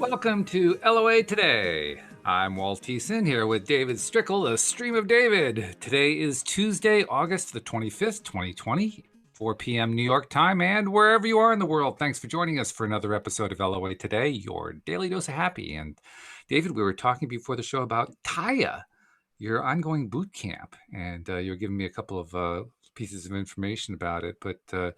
Welcome to LOA Today. I'm Walt Thiessen here with David Strickle, the Stream of David. Today is Tuesday, August the 25th, 2020, 4 p.m. New York time, and wherever you are in the world, thanks for joining us for another episode of LOA Today, your daily dose of happy. And David, we were talking before the show about Taya, your ongoing boot camp, and you're giving me a couple of pieces of information about it, but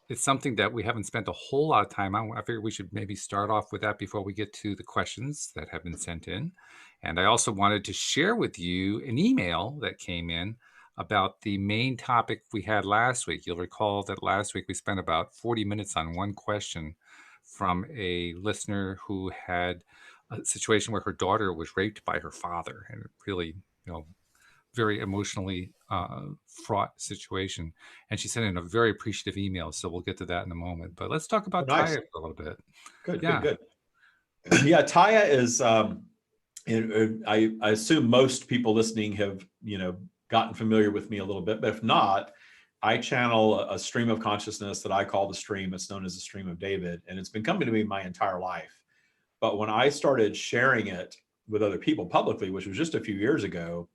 it's something that we haven't spent a whole lot of time on. I figured we should maybe start off with that before we get to the questions that have been sent in. And I also wanted to share with you an email that came in about the main topic we had last week. You'll recall that last week we spent about 40 minutes on one question from a listener who had a situation where her daughter was raped by her father, and it really, very emotionally fraught situation. And she sent in a very appreciative email. So we'll get to that in a moment. But let's talk Oh, about nice. Taya for a little bit. Good, Yeah. good. Yeah, Taya is, I assume most people listening have, gotten familiar with me a little bit, but if not, I channel a stream of consciousness that I call the stream. It's known as the Stream of David, and it's been coming to me my entire life. But when I started sharing it with other people publicly, which was just a few years ago,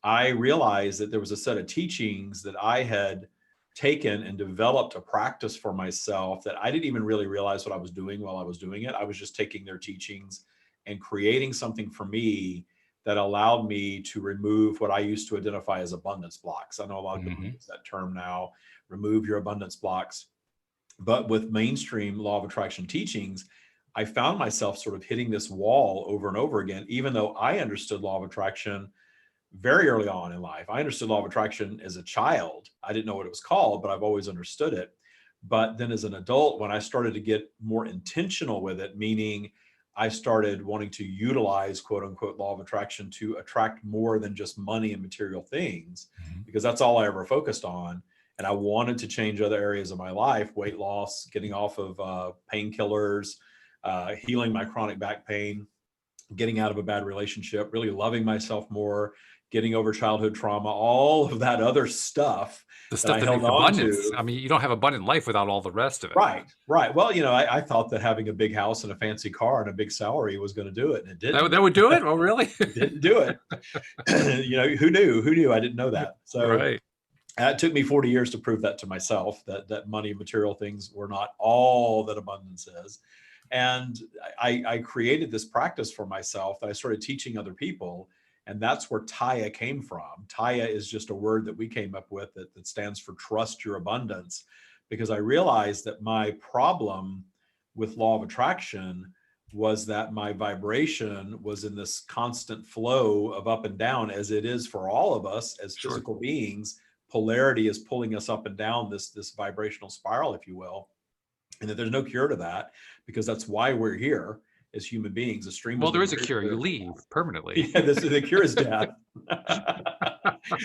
I realized that there was a set of teachings that I had taken and developed a practice for myself that I didn't even really realize what I was doing while I was doing it. I was just taking their teachings and creating something for me that allowed me to remove what I used to identify as abundance blocks. I know a lot of people use that term now, remove your abundance blocks. But with mainstream law of attraction teachings, I found myself sort of hitting this wall over and over again, even though I understood law of attraction very early on in life. I understood law of attraction as a child. I didn't know what it was called, but I've always understood it. But then as an adult, when I started to get more intentional with it, meaning I started wanting to utilize quote unquote law of attraction to attract more than just money and material things, because that's all I ever focused on. And I wanted to change other areas of my life, weight loss, getting off of painkillers, healing my chronic back pain, getting out of a bad relationship, really loving myself more, getting over childhood trauma, all of that other stuff The stuff that held makes on abundance. to. I mean, you don't have abundant life without all the rest of it. Right. Well, I thought that having a big house and a fancy car and a big salary was going to do it, and it didn't. That would do it? Oh, really? It didn't do it. Who knew? Who knew? I didn't know that. So right. It took me 40 years to prove that to myself, that money and material things were not all that abundance is. And I created this practice for myself that I started teaching other people. And that's where Taya came from. Taya is just a word that we came up with that stands for trust your abundance, because I realized that my problem with law of attraction was that my vibration was in this constant flow of up and down, as it is for all of us as physical beings. Polarity is pulling us up and down this vibrational spiral, if you will, and that there's no cure to that, because that's why we're here as human beings. A stream. Well, there is a cure. You leave permanently. Yeah, the cure is death.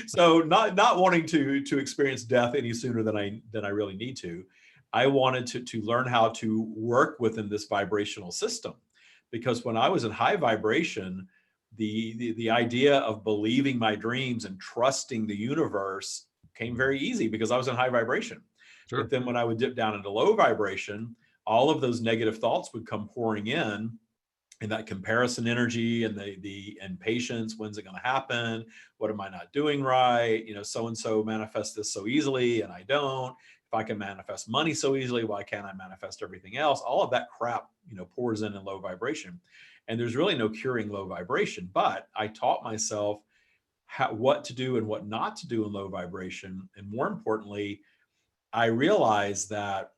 So not wanting to experience death any sooner than I really need to, I wanted to learn how to work within this vibrational system, because when I was in high vibration, the idea of believing my dreams and trusting the universe came very easy because I was in high vibration. Sure. But then when I would dip down into low vibration, all of those negative thoughts would come pouring in, and that comparison energy and the impatience. When's it going to happen? What am I not doing right? So and so manifests this so easily and I don't. If I can manifest money so easily, why can't I manifest everything else? All of that crap pours in low vibration, and there's really no curing low vibration. But I taught myself what to do and what not to do in low vibration. And more importantly, I realized that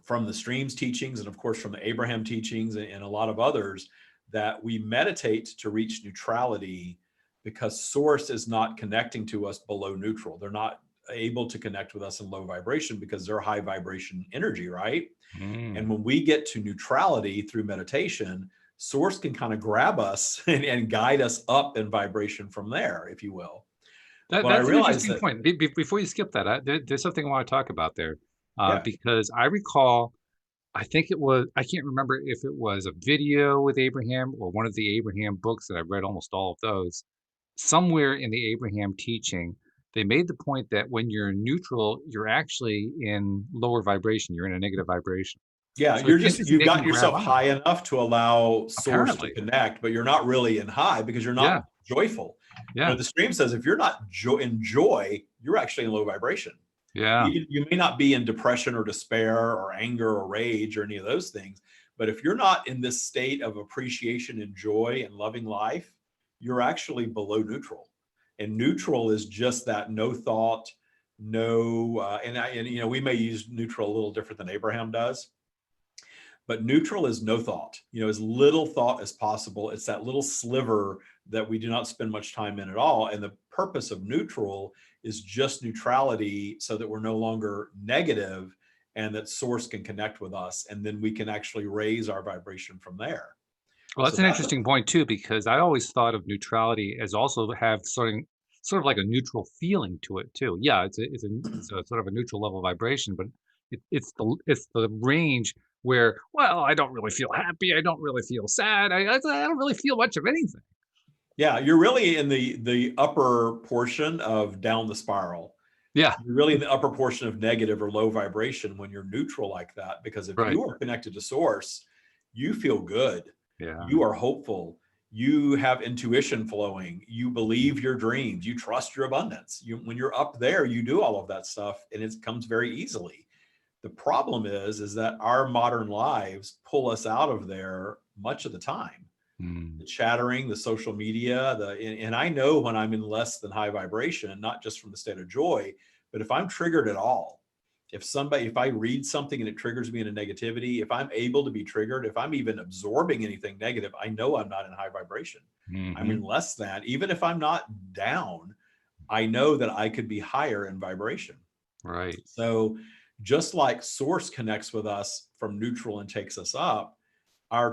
from the streams teachings, and of course from the Abraham teachings and a lot of others, that we meditate to reach neutrality, because source is not connecting to us below neutral. They're not able to connect with us in low vibration because they're high vibration energy, right? And when we get to neutrality through meditation, source can kind of grab us and guide us up in vibration from there, if you will. That's an interesting point. Before you skip that, there's something I want to talk about there, because I recall, I can't remember if it was a video with Abraham or one of the Abraham books that I've read, almost all of those. Somewhere in the Abraham teaching, they made the point that when you're neutral, you're actually in lower vibration. You're in a negative vibration. Yeah, So the kid you've they got can grab yourself on. high enough to allow source to Apparently. connect, but you're not really in high because you're Yeah. not joyful. Yeah. The stream says if you're not in joy, you're actually in low vibration. Yeah. You may not be in depression or despair or anger or rage or any of those things, but if you're not in this state of appreciation and joy and loving life, you're actually below neutral. And neutral is just that no thought, no, and we may use neutral a little different than Abraham does, but neutral is no thought, as little thought as possible. It's that little sliver that we do not spend much time in at all. And the purpose of neutral is just neutrality, so that we're no longer negative and that source can connect with us. And then we can actually raise our vibration from there. Well, So that's an that's interesting point too, because I always thought of neutrality as also have sort of like a neutral feeling to it too. Yeah, it's a sort of a neutral level vibration, but it's the range where, well, I don't really feel happy, I don't really feel sad, I don't really feel much of anything. yeah, you're really in the upper portion of down the spiral. Yeah, You're really in the upper portion of negative or low vibration when you're neutral like that, because if right. you are connected to source, you feel good, Yeah. you are hopeful, you have intuition flowing, you believe your dreams, you trust your abundance. When you're up there, you do all of that stuff and it comes very easily. The problem is that our modern lives pull us out of there much of the time. The Mm. chattering, the social media, and I know when I'm in less than high vibration, not just from the state of joy, but if I'm triggered at all, if I read something and it triggers me into negativity, if I'm able to be triggered, if I'm even absorbing anything negative, I know I'm not in high vibration. I'm in Mhm. less than, even if I'm not down, I know that I could be higher in vibration. Right. So just like source connects with us from neutral and takes us up, our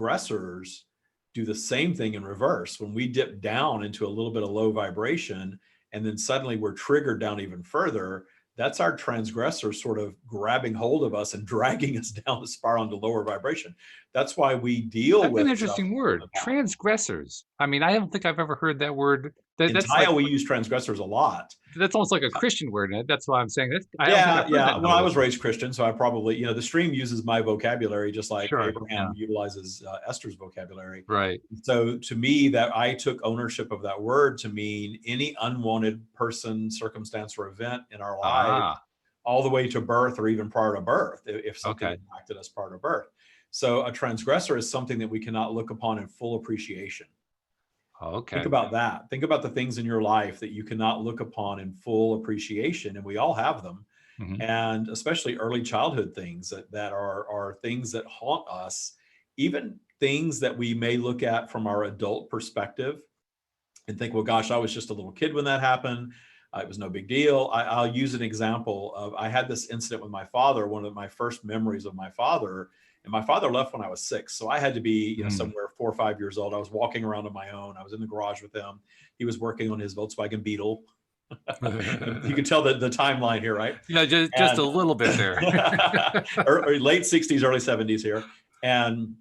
transgressors do the same thing in reverse. When we dip down into a little bit of low vibration and then suddenly we're triggered down even further, that's our transgressor sort of grabbing hold of us and dragging us down the spiral into lower vibration. That's why we deal That's an with stuff. interesting word, transgressors. I mean, I don't think I've ever heard that word. In That's like Taya, we use transgressors a lot. that's almost like a Christian word, and that's why I'm saying that I don't think Yeah, I've heard yeah. that in Well, other I was locations. raised Christian, so I probably, the stream uses my vocabulary just like Sure, yeah, Abraham utilizes Esther's vocabulary. right. So to me, that I took ownership of that word to mean any unwanted person, circumstance, or event in our lives, Ah, all the way to birth or even prior to birth, if something okay, impacted us prior to birth. So a transgressor is something that we cannot look upon in full appreciation. Think okay. about that. Think about the things in your life that you cannot look upon in full appreciation, and we all have them. Mhm, And especially early childhood things that are things that haunt us, even things that we may look at from our adult perspective and think, well, gosh, I was just a little kid when that happened. It was no big deal. I'll use an example of, I had this incident with my father, one of my first memories of my father. And my father left when I was 6. So I had to be, mm. somewhere 4 or 5 years old. I was walking around on my own. I was in the garage with him. He was working on his Volkswagen Beetle. You can tell the timeline here, right? Yeah, just a And little bit there. or late 60s, early 70s here. And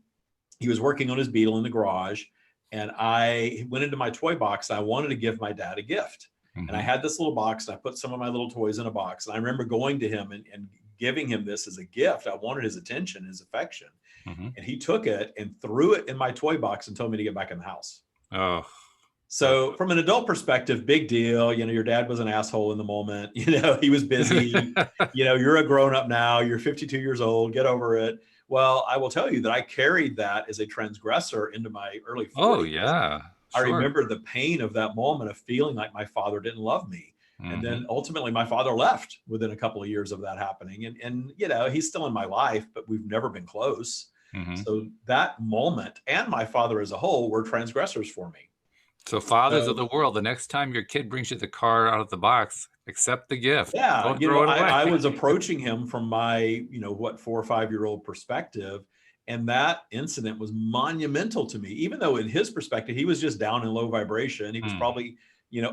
he was working on his Beetle in the garage. And I went into my toy box. I wanted to give my dad a gift. And I Mhm, had this little box and I put some of my little toys in a box. And I remember going to him and giving him this as a gift. I wanted his attention, his affection. mhm. And he took it and threw it in my toy box and told me to get back in the house. Oh, So from an adult perspective, big deal. Your dad was an asshole in the moment. He was busy. You're a grown up now. You're 52 years old. Get over it. Well, I will tell you that I carried that as a transgressor into my early oh, 40s. yeah, I sure. remember the pain of that moment of feeling like my father didn't love me. And then Mhm, ultimately my father left within a couple of years of that happening. And he's still in my life, but we've never been close. mhm. So that moment and my father as a whole were transgressors for me. So fathers of So the world, the next time your kid brings you the car out of the box, accept the gift. yeah, Don't throw it away. I was approaching him from my, 4 or 5 year old perspective. And that incident was monumental to me, even though in his perspective, he was just down in low vibration. He was Mm. probably,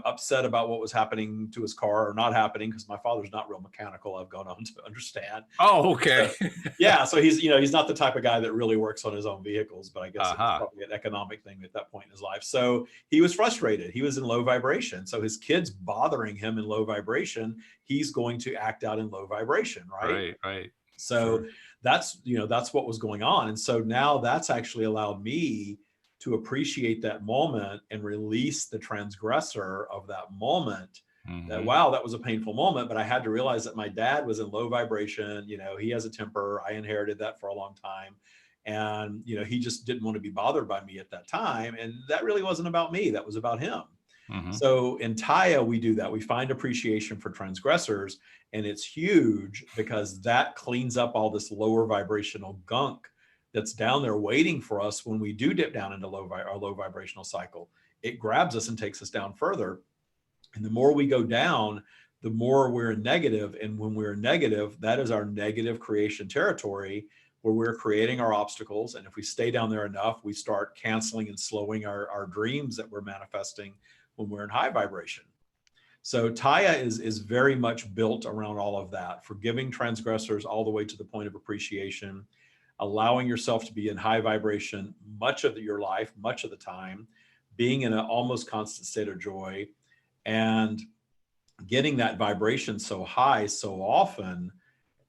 upset about what was happening to his car or not happening, because my father's not real mechanical, I've gone on to understand. Oh, okay. So, yeah, so he's not the type of guy that really works on his own vehicles, but I guess it was Uh-huh. probably an economic thing at that point in his life. So he was frustrated. He was in low vibration. So his kid's bothering him in low vibration. He's going to act out in low vibration, right? Right, right. So Sure. that's, that's what was going on. And so now that's actually allowed me to appreciate that moment and release the transgressor of that moment. That, wow, that was a painful moment, but I had to realize that my dad was in low vibration. He has a temper. I inherited that for a long time. And, he just didn't want to be bothered by me at that time. And that really wasn't about me. That was about him. So in Taya, we do that. We find appreciation for transgressors, and it's huge because that cleans up all this lower vibrational gunk that's down there waiting for us when we do dip down into our low vibrational cycle. It grabs us and takes us down further. And the more we go down, the more we're in negative. And when we're in negative, that is our negative creation territory where we're creating our obstacles. And if we stay down there enough, we start canceling and slowing our dreams that we're manifesting when we're in high vibration. So Taya is very much built around all of that, forgiving transgressors all the way to the point of appreciation, allowing yourself to be in high vibration much of your life, much of the time, being in an almost constant state of joy, and getting that vibration so high so often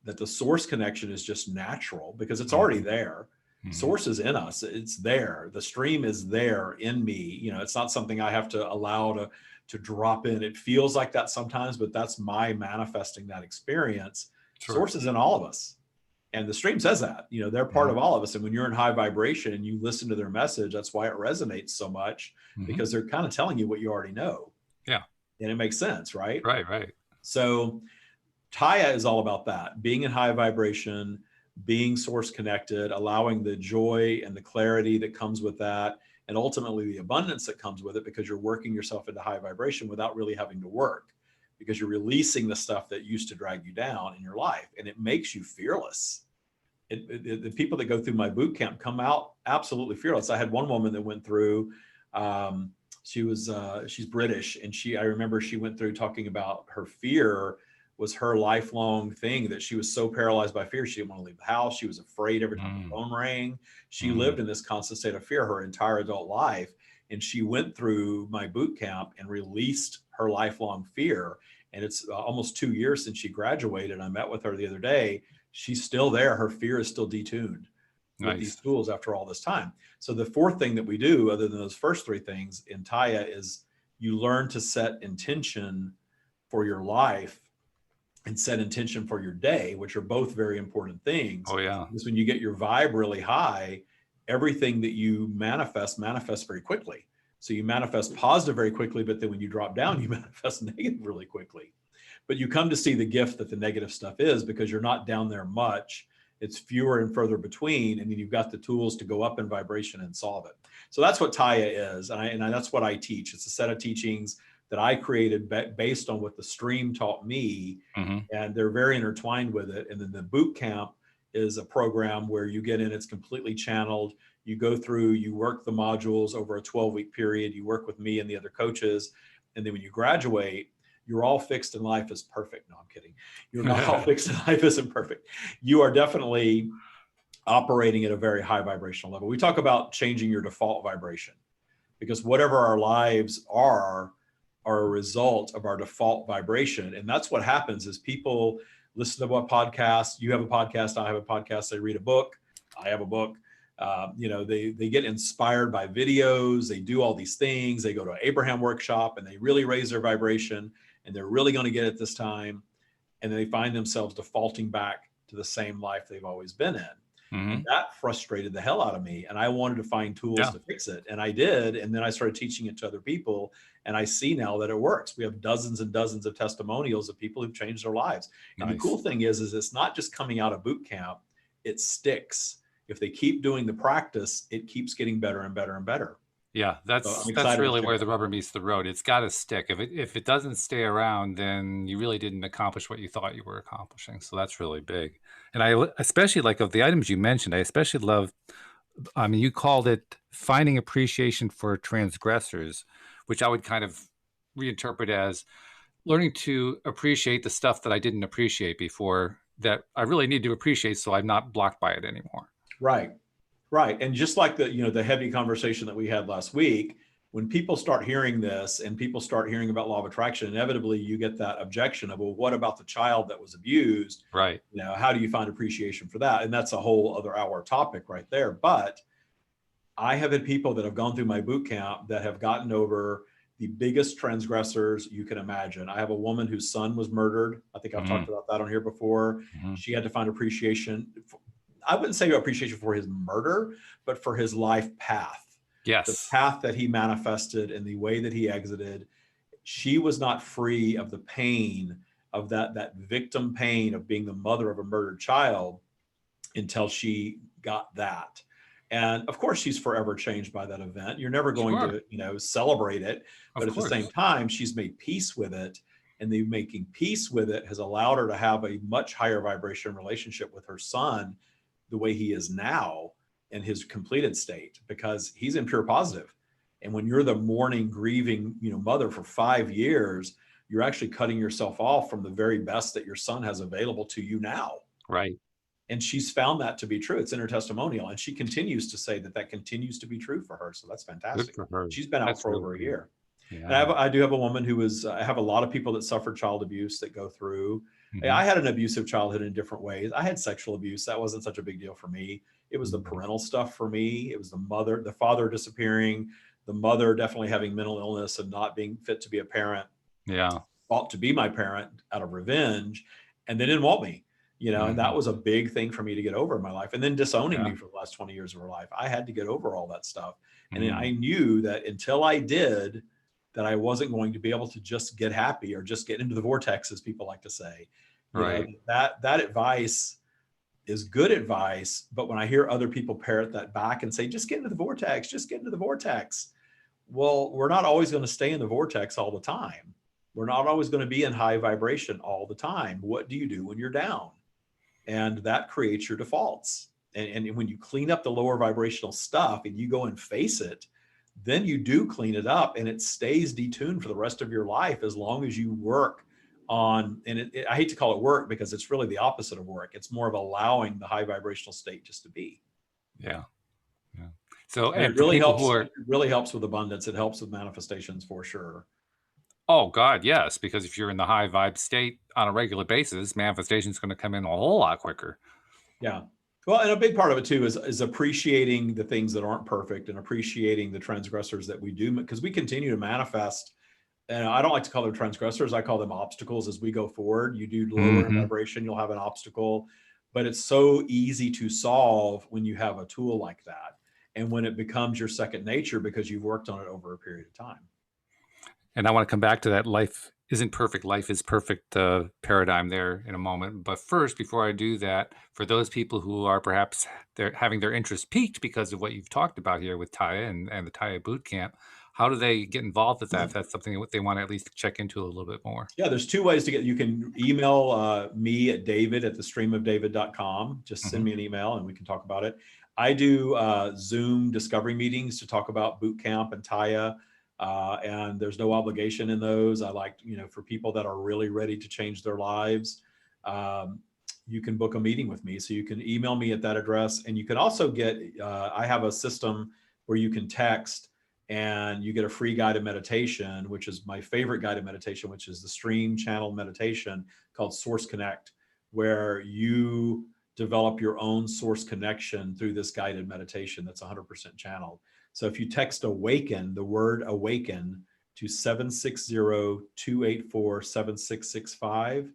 that the source connection is just natural because it's already there. Source is in us. It's there. The stream is there in me. It's not something I have to allow to drop in. It feels like that sometimes, but that's my manifesting that experience. Sure. Source is in all of us. And the stream says that, they're part of all of us. And when you're in high vibration and you listen to their message, that's why it resonates so much, because they're kind of telling you what you already know. Yeah. And it makes sense, right? Right. So Taya is all about that, being in high vibration, being source connected, allowing the joy and the clarity that comes with that, and ultimately the abundance that comes with it, because you're working yourself into high vibration without really having to work, because you're releasing the stuff that used to drag you down in your life, and it makes you fearless. The people that go through my boot camp come out absolutely fearless. I had one woman that went through, she's British, and I remember she went through talking about her fear was her lifelong thing, that she was so paralyzed by fear. She didn't want to leave the house. She was afraid every time the phone rang. She lived in this constant state of fear her entire adult life. And she went through my boot camp and released her lifelong fear. And it's almost 2 years since she graduated. I met with her the other day. She's still there. Her fear is still detuned with these tools after all this time. So the fourth thing that we do, other than those first three things in Taya, is you learn to set intention for your life and set intention for your day, which are both very important things. Oh, yeah. Because when you get your vibe really high, everything that you manifests very quickly. So you manifest positive very quickly, but then when you drop down, you manifest negative really quickly. But you come to see the gift that the negative stuff is, because you're not down there much. It's fewer and further between, and then you've got the tools to go up in vibration and solve it. So that's what Taya is, and that's what I teach. It's a set of teachings that I created based on what the stream taught me, and they're very intertwined with it. And then the boot camp is a program where you get in, it's completely channeled. You go through, you work the modules over a 12-week period. You work with me and the other coaches. And then when you graduate, you're all fixed and life is perfect. No, I'm kidding. You're not all fixed and life isn't perfect. You are definitely operating at a very high vibrational level. We talk about changing your default vibration, because whatever our lives are a result of our default vibration. And that's what happens is people listen to what podcasts, you have a podcast, I have a podcast, they read a book, I have a book. They get inspired by videos, they do all these things, they go to an Abraham workshop and they really raise their vibration and they're really going to get it this time. And then they find themselves defaulting back to the same life they've always been in. And that frustrated the hell out of me. And I wanted to find tools to fix it. And I did. And then I started teaching it to other people. And I see now that it works. We have dozens and dozens of testimonials of people who've changed their lives. And the cool thing is it's not just coming out of boot camp, it sticks. If they keep doing the practice, it keeps getting better and better and better. Yeah, that's really where the rubber meets the road. It's got to stick. If it doesn't stay around, then you really didn't accomplish what you thought you were accomplishing. So that's really big. And I especially like, of the items you mentioned, I especially love, you called it finding appreciation for transgressors, which I would kind of reinterpret as learning to appreciate the stuff that I didn't appreciate before, that I really need to appreciate, so I'm not blocked by it anymore. Right. And just like the heavy conversation that we had last week, when people start hearing this and people start hearing about law of attraction, inevitably you get that objection of, well, what about the child that was abused? Right. You know, how do you find appreciation for that? And that's a whole other hour topic right there. But I have had people that have gone through my boot camp that have gotten over the biggest transgressors you can imagine. I have a woman whose son was murdered. I think I've talked about that on here before. She had to find appreciation. I wouldn't say appreciation for his murder, but for his life path. Yes. The path that he manifested and the way that he exited. She was not free of the pain of that victim pain of being the mother of a murdered child until she got that. And of course, she's forever changed by that event. You're never going to, you know, celebrate it. But at the same time, she's made peace with it. And the making peace with it has allowed her to have a much higher vibration relationship with her son, the way he is now in his completed state, because he's in pure positive. And when you're the mourning, grieving, you know, mother for 5 years, you're actually cutting yourself off from the very best that your son has available to you now. Right. And she's found that to be true. It's in her testimonial. And she continues to say that that continues to be true for her. So that's fantastic. Good for her. She's been out for over a year. Yeah. And I do have a woman who was, I have a lot of people that suffered child abuse that go through. I had an abusive childhood in different ways. I had sexual abuse. That wasn't such a big deal for me. It was the parental stuff for me. It was the father disappearing, the mother definitely having mental illness and not being fit to be a parent. Yeah. Fought to be my parent out of revenge, and they didn't want me. You know, and that was a big thing for me to get over in my life. And then disowning me for the last 20 years of her life. I had to get over all that stuff. And then I knew that until I did, that I wasn't going to be able to just get happy or just get into the vortex, as people like to say. You know, that advice is good advice. But when I hear other people parrot that back and say, just get into the vortex, just get into the vortex. Well, we're not always going to stay in the vortex all the time. We're not always going to be in high vibration all the time. What do you do when you're down? And that creates your defaults. And when you clean up the lower vibrational stuff and you go and face it, then you do clean it up and it stays detuned for the rest of your life as long as you work on, and I hate to call it work because it's really the opposite of work. It's more of allowing the high vibrational state just to be. Yeah. Yeah. So, and it really helps. It really helps with abundance. It helps with manifestations for sure. Oh God, yes. Because if you're in the high vibe state on a regular basis, manifestation is going to come in a whole lot quicker. Yeah. Well, and a big part of it too is appreciating the things that aren't perfect and appreciating the transgressors that we do, because we continue to manifest. And I don't like to call them transgressors. I call them obstacles as we go forward. You do lower in vibration, you'll have an obstacle, but it's so easy to solve when you have a tool like that. And when it becomes your second nature because you've worked on it over a period of time. And I want to come back to that life isn't perfect, life is perfect paradigm there in a moment. But first, before I do that, for those people who are perhaps they're having their interest piqued because of what you've talked about here with Taya and the Taya boot camp, how do they get involved with that if that's something that they want to at least check into a little bit more? Yeah, there's two ways to get. You can email me at david@thestreamofdavid.com. Just send me an email and we can talk about it. I do Zoom discovery meetings to talk about boot camp and Taya. And there's no obligation in those. I like, you know, for people that are really ready to change their lives, you can book a meeting with me. So you can email me at that address, and you can also get, I have a system where you can text and you get a free guided meditation, which is my favorite guided meditation, which is the stream channel meditation called Source Connect, where you develop your own source connection through this guided meditation that's 100% channeled. So if you text awaken, the word awaken, to 760-284-7665,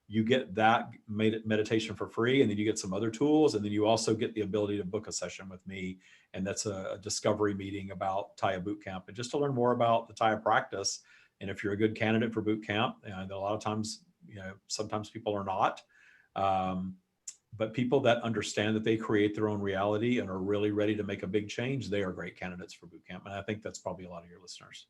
you get that meditation for free. And then you get some other tools. And then you also get the ability to book a session with me. And that's a discovery meeting about Taya boot camp, and just to learn more about the Taya practice. And if you're a good candidate for boot camp, and a lot of times, you know, sometimes people are not, but people that understand that they create their own reality and are really ready to make a big change, they are great candidates for boot camp. And I think that's probably a lot of your listeners.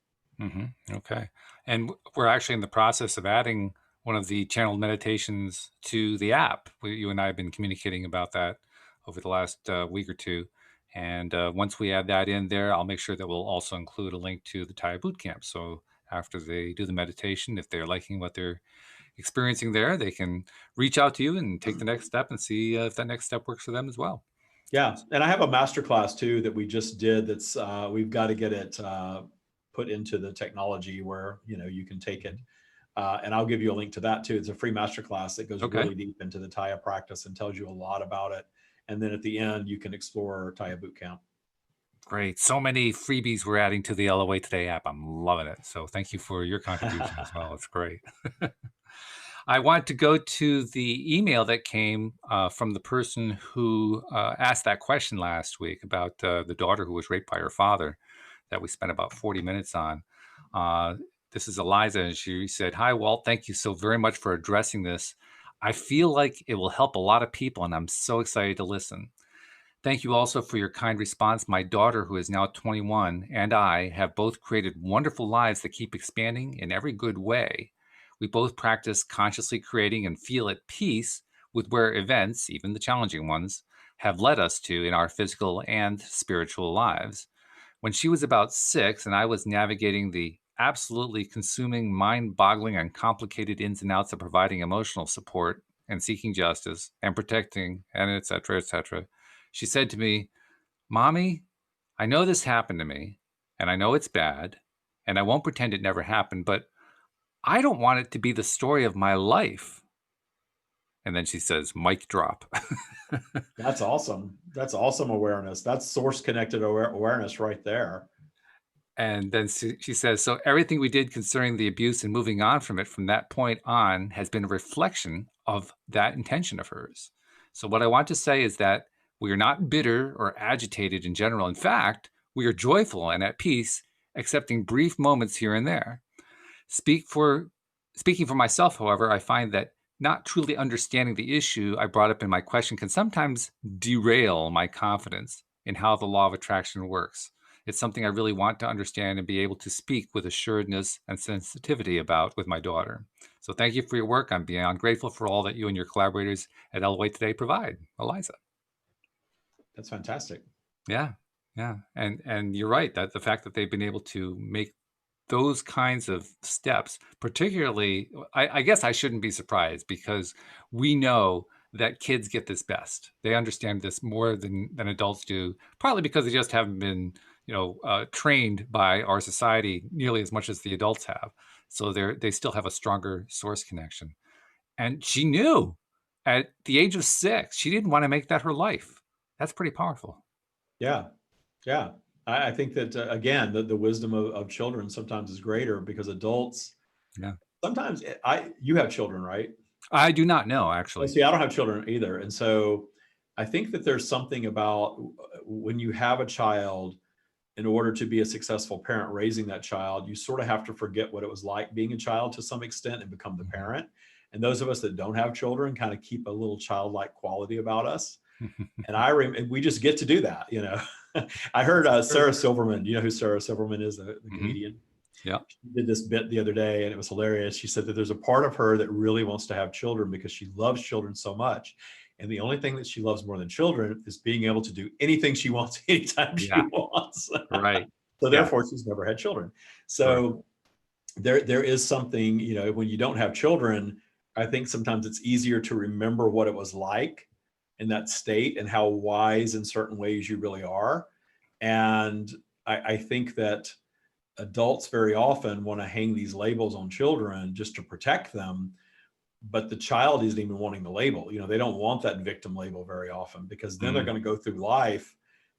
Okay. And we're actually in the process of adding one of the channeled meditations to the app. You and I have been communicating about that over the last week or two. And once we add that in there, I'll make sure that we'll also include a link to the Taya boot camp. So after they do the meditation, if they're liking what they're experiencing there, they can reach out to you and take the next step and see if that next step works for them as well. Yeah. And I have a masterclass too that we just did. That's we've got to get it put into the technology where, you can take it. And I'll give you a link to that too. It's a free masterclass that goes Okay. really deep into the Taya practice and tells you a lot about it. And then at the end, you can explore Taya Bootcamp. Great. So many freebies we're adding to the LOA Today app. I'm loving it. So thank you for your contribution as well. It's great. I want to go to the email that came from the person who asked that question last week about the daughter who was raped by her father that we spent about 40 minutes on. This is Eliza, and she said, "Hi, Walt. Thank you so very much for addressing this. I feel like it will help a lot of people, and I'm so excited to listen. Thank you also for your kind response. My daughter, who is now 21, and I have both created wonderful lives that keep expanding in every good way. We both practice consciously creating and feel at peace with where events, even the challenging ones, have led us to in our physical and spiritual lives. When she was about 6 and I was navigating the absolutely consuming, mind boggling, and complicated ins and outs of providing emotional support and seeking justice and protecting, and et cetera, she said to me, 'Mommy, I know this happened to me, and I know it's bad, and I won't pretend it never happened, but I don't want it to be the story of my life.'" And then she says, "Mic drop." That's awesome. That's awesome awareness. That's source connected awareness right there. And then she says, "So everything we did concerning the abuse and moving on from it from that point on has been a reflection of that intention of hers. So what I want to say is that we are not bitter or agitated in general. In fact, we are joyful and at peace, accepting brief moments here and there. Speak for Speaking for myself, however, I find that not truly understanding the issue I brought up in my question can sometimes derail my confidence in how the law of attraction works. It's something I really want to understand and be able to speak with assuredness and sensitivity about with my daughter. So thank you for your work. I'm beyond grateful for all that you and your collaborators at LOA Today provide." Eliza. That's fantastic. Yeah. Yeah. And you're right that the fact that they've been able to make those kinds of steps, particularly, I guess I shouldn't be surprised because we know that kids get this best. They understand this more than adults do, partly because they just haven't been, trained by our society nearly as much as the adults have. So they still have a stronger source connection. And she knew at the age of 6, she didn't want to make that her life. That's pretty powerful. Yeah. Yeah. I think that, again, the wisdom of children sometimes is greater because adults, Yeah. sometimes you have children, right? I do not know, Oh, actually. see, I don't have children either. And so I think that there's something about when you have a child, in order to be a successful parent raising that child, you sort of have to forget what it was like being a child to some extent and become the parent. And those of us that don't have children kind of keep a little childlike quality about us. And we just get to do that, I heard Sarah Silverman. You know who Sarah Silverman is, the comedian? Yeah. She did this bit the other day and it was hilarious. She said that there's a part of her that really wants to have children because she loves children so much. And the only thing that she loves more than children is being able to do anything she wants anytime she wants. Right. So Yeah. therefore, she's never had children. Sure. So there is something, when you don't have children, I think sometimes it's easier to remember what it was like in that state and how wise in certain ways you really are. And I think that adults very often want to hang these labels on children just to protect them, but the child isn't even wanting the label. They don't want that victim label very often because then they're going to go through life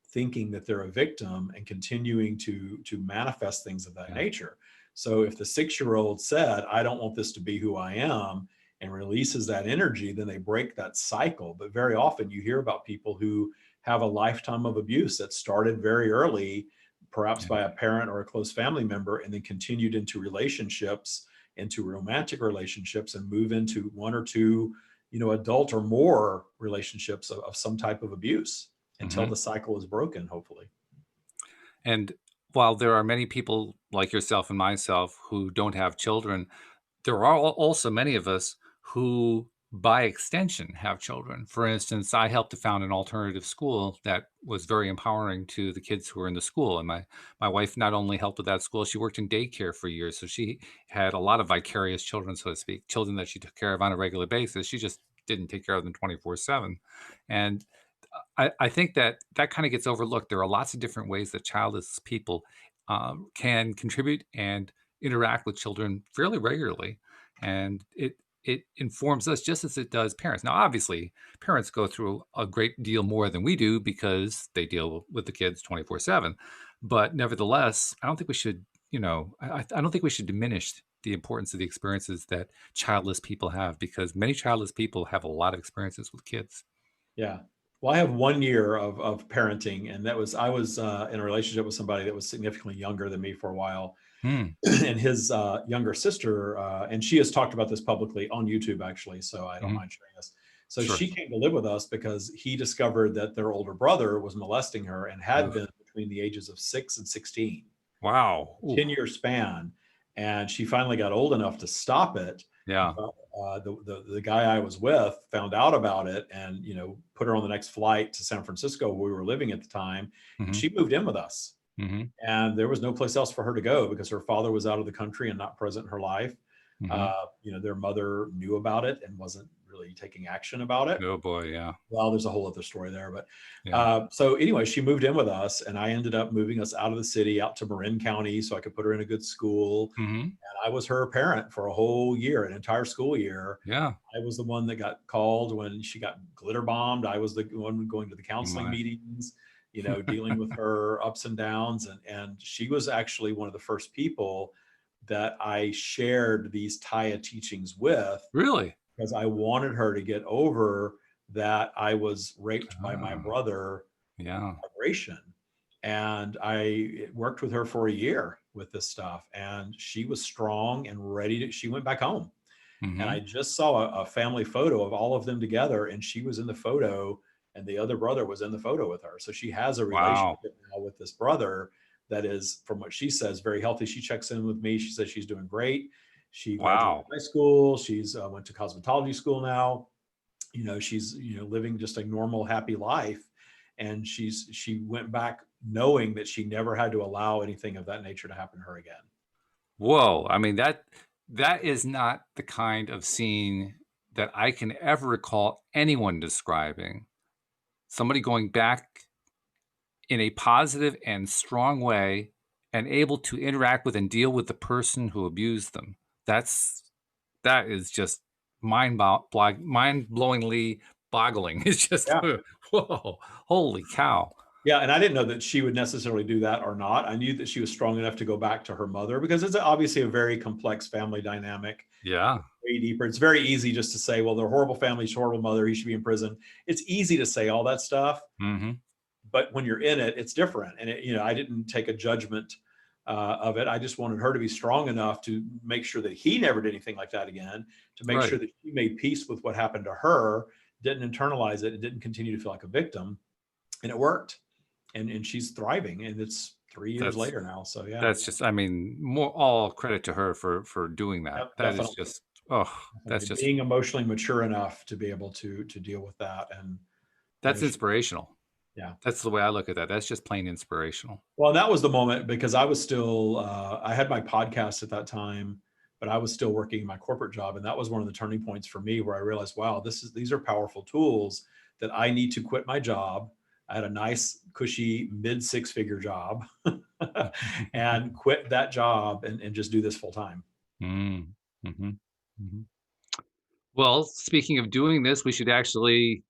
thinking that they're a victim and continuing to manifest things of that nature. So if the 6-year-old said, "I don't want this to be who I am," and releases that energy, then they break that cycle. But very often you hear about people who have a lifetime of abuse that started very early, perhaps by a parent or a close family member, and then continued into relationships, into romantic relationships, and move into one or two, adult or more relationships of some type of abuse until the cycle is broken, hopefully. And while there are many people like yourself and myself who don't have children, there are also many of us who, by extension, have children. For instance, I helped to found an alternative school that was very empowering to the kids who were in the school. And my wife not only helped with that school, she worked in daycare for years. So she had a lot of vicarious children, so to speak, children that she took care of on a regular basis. She just didn't take care of them 24/7. And I think that kind of gets overlooked. There are lots of different ways that childless people can contribute and interact with children fairly regularly, and it informs us just as it does parents. Now, obviously, parents go through a great deal more than we do because they deal with the kids 24/7. But nevertheless, I don't think we should, I don't think we should diminish the importance of the experiences that childless people have, because many childless people have a lot of experiences with kids. Yeah. Well, I have 1 year of parenting, and I was in a relationship with somebody that was significantly younger than me for a while, Hmm. and his younger sister, and she has talked about this publicly on YouTube, actually, so I don't Hmm. mind sharing this. So Sure. she came to live with us because he discovered that their older brother was molesting her and had Ugh. been between the ages of 6 and 16, Wow. Ooh. 10-year span. And she finally got old enough to stop it. Yeah. But the guy I was with found out about it, and put her on the next flight to San Francisco, where we were living at the time, and Hmm. she moved in with us. Hmm. And there was no place else for her to go because her father was out of the country and not present in her life. Hmm. Their mother knew about it and wasn't really taking action about it. Oh boy. Yeah. Well, there's a whole other story there, but Yeah. so anyway, she moved in with us, and I ended up moving us out of the city, out to Marin County, so I could put her in a good school. Hmm. And I was her parent for a whole year, an entire school year. Yeah. I was the one that got called when she got glitter bombed. I was the one going to the counseling My. meetings, dealing with her ups and downs. And she was actually one of the first people that I shared these Taya teachings with, Really? because I wanted her to get over that I was raped by my Ah, brother yeah. vibration. And I worked with her for a year with this stuff, and she was strong and ready to, she went back home. And I Hmm. just saw a family photo of all of them together, and she was in the photo, and the other brother was in the photo with her. So she has a Wow. relationship now with this brother that is, from what she says, very healthy. She checks in with me. She says she's doing great. She graduated Wow. high school. She's went to cosmetology school now. She's living just a normal, happy life. And she went back knowing that she never had to allow anything of that nature to happen to her again. Whoa. I mean, that is not the kind of scene that I can ever recall anyone describing. Somebody going back in a positive and strong way and able to interact with and deal with the person who abused them. That's that is just mind-blowingly boggling. It's just Yeah. whoa, holy cow. Yeah, and I didn't know that she would necessarily do that or not. I knew that she was strong enough to go back to her mother, because it's obviously a very complex family dynamic. Yeah. It's way deeper. It's very easy just to say, well, they're a horrible family, she's a horrible mother, he should be in prison. It's easy to say all that stuff, Hmm. but when you're in it, it's different. And I didn't take a judgment of it. I just wanted her to be strong enough to make sure that he never did anything like that again, to make sure Right. that she made peace with what happened to her, didn't internalize it, and didn't continue to feel like a victim. And it worked. And she's thriving, and it's 3 years That's later now. So yeah, that's just, I mean, more all credit to her for doing that. yep, That is definitely, just, oh, that's definitely just being emotionally mature enough to be able to deal with that. And that's she, inspirational. yeah. That's the way I look at that. That's just plain inspirational. Well, that was the moment, because I was still I had my podcast at that time, but I was still working my corporate job, and that was one of the turning points for me, where I realized, wow, these are powerful tools, that I need to quit my job. I had a nice, cushy, mid six-figure job, and quit that job, and just do this full time. Mm. Mhm. Mhm. Well, speaking of doing this, we should actually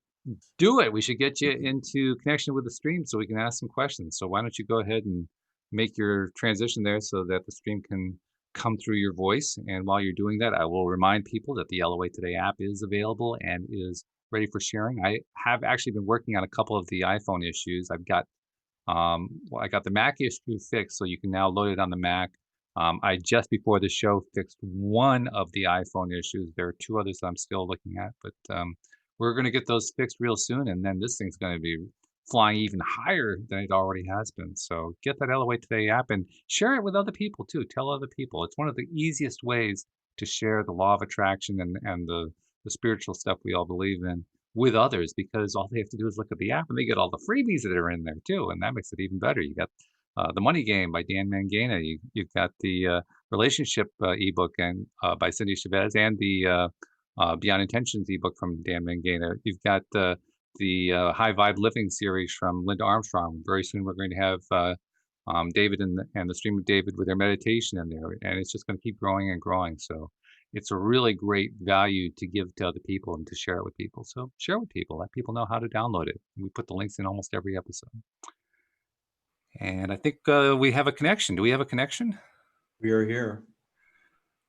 do it. We should get you into connection with the stream so we can ask some questions. So why don't you go ahead and make your transition there so that the stream can come through your voice. And while you're doing that, I will remind people that the LOA Today app is available and is ready for sharing. I have actually been working on a couple of the iPhone issues. Well, I got the Mac issue fixed, so you can now load it on the Mac. I just before the show fixed one of the iPhone issues. There are two others I'm still looking at, but we're going to get those fixed real soon, and then this thing's going to be flying even higher than it already has been. So get that LOA Today app and share it with other people too. Tell other people. It's one of the easiest ways to share the law of attraction and the spiritual stuff we all believe in with others, because all they have to do is look at the app and they get all the freebies that are in there too, and that makes it even better. You got the Money Game by Dan Mangana. You've got the relationship ebook and by Cindy Chavez, and the Beyond Intentions ebook from Dan Mangana. You've got the High Vibe Living series from Linda Armstrong. Very soon we're going to have David and the Stream of David with their meditation in there, and it's just going to keep growing and growing. So it's a really great value to give to other people and to share it with people. So share with people, let people know how to download it. We put the links in almost every episode. And I think we have a connection. Do we have a connection? We are here.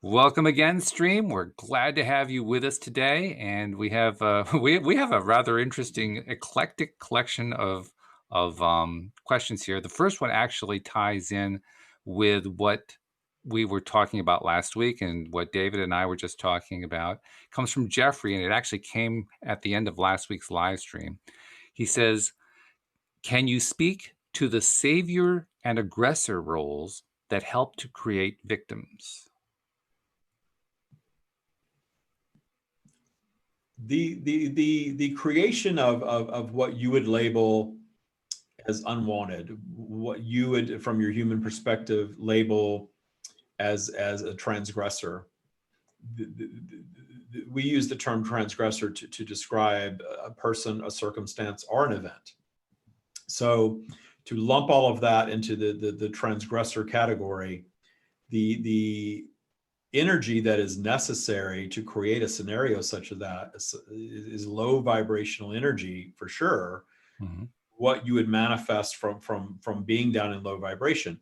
Welcome again, Stream. We're glad to have you with us today, and we have we have a rather interesting, eclectic collection of questions here. The first one actually ties in with what we were talking about last week and what David and I were just talking about. It comes from Jeffrey, and it actually came at the end of last week's live stream. He says, "Can you speak to the savior and aggressor roles that help to create victims?" The creation of what you would label as unwanted, what you would, from your human perspective, label as a transgressor. We use the term transgressor to describe a person, a circumstance, or an event. So to lump all of that into the transgressor category, the energy that is necessary to create a scenario such as that is low vibrational energy for sure. Mm-hmm. What you would manifest from being down in low vibration.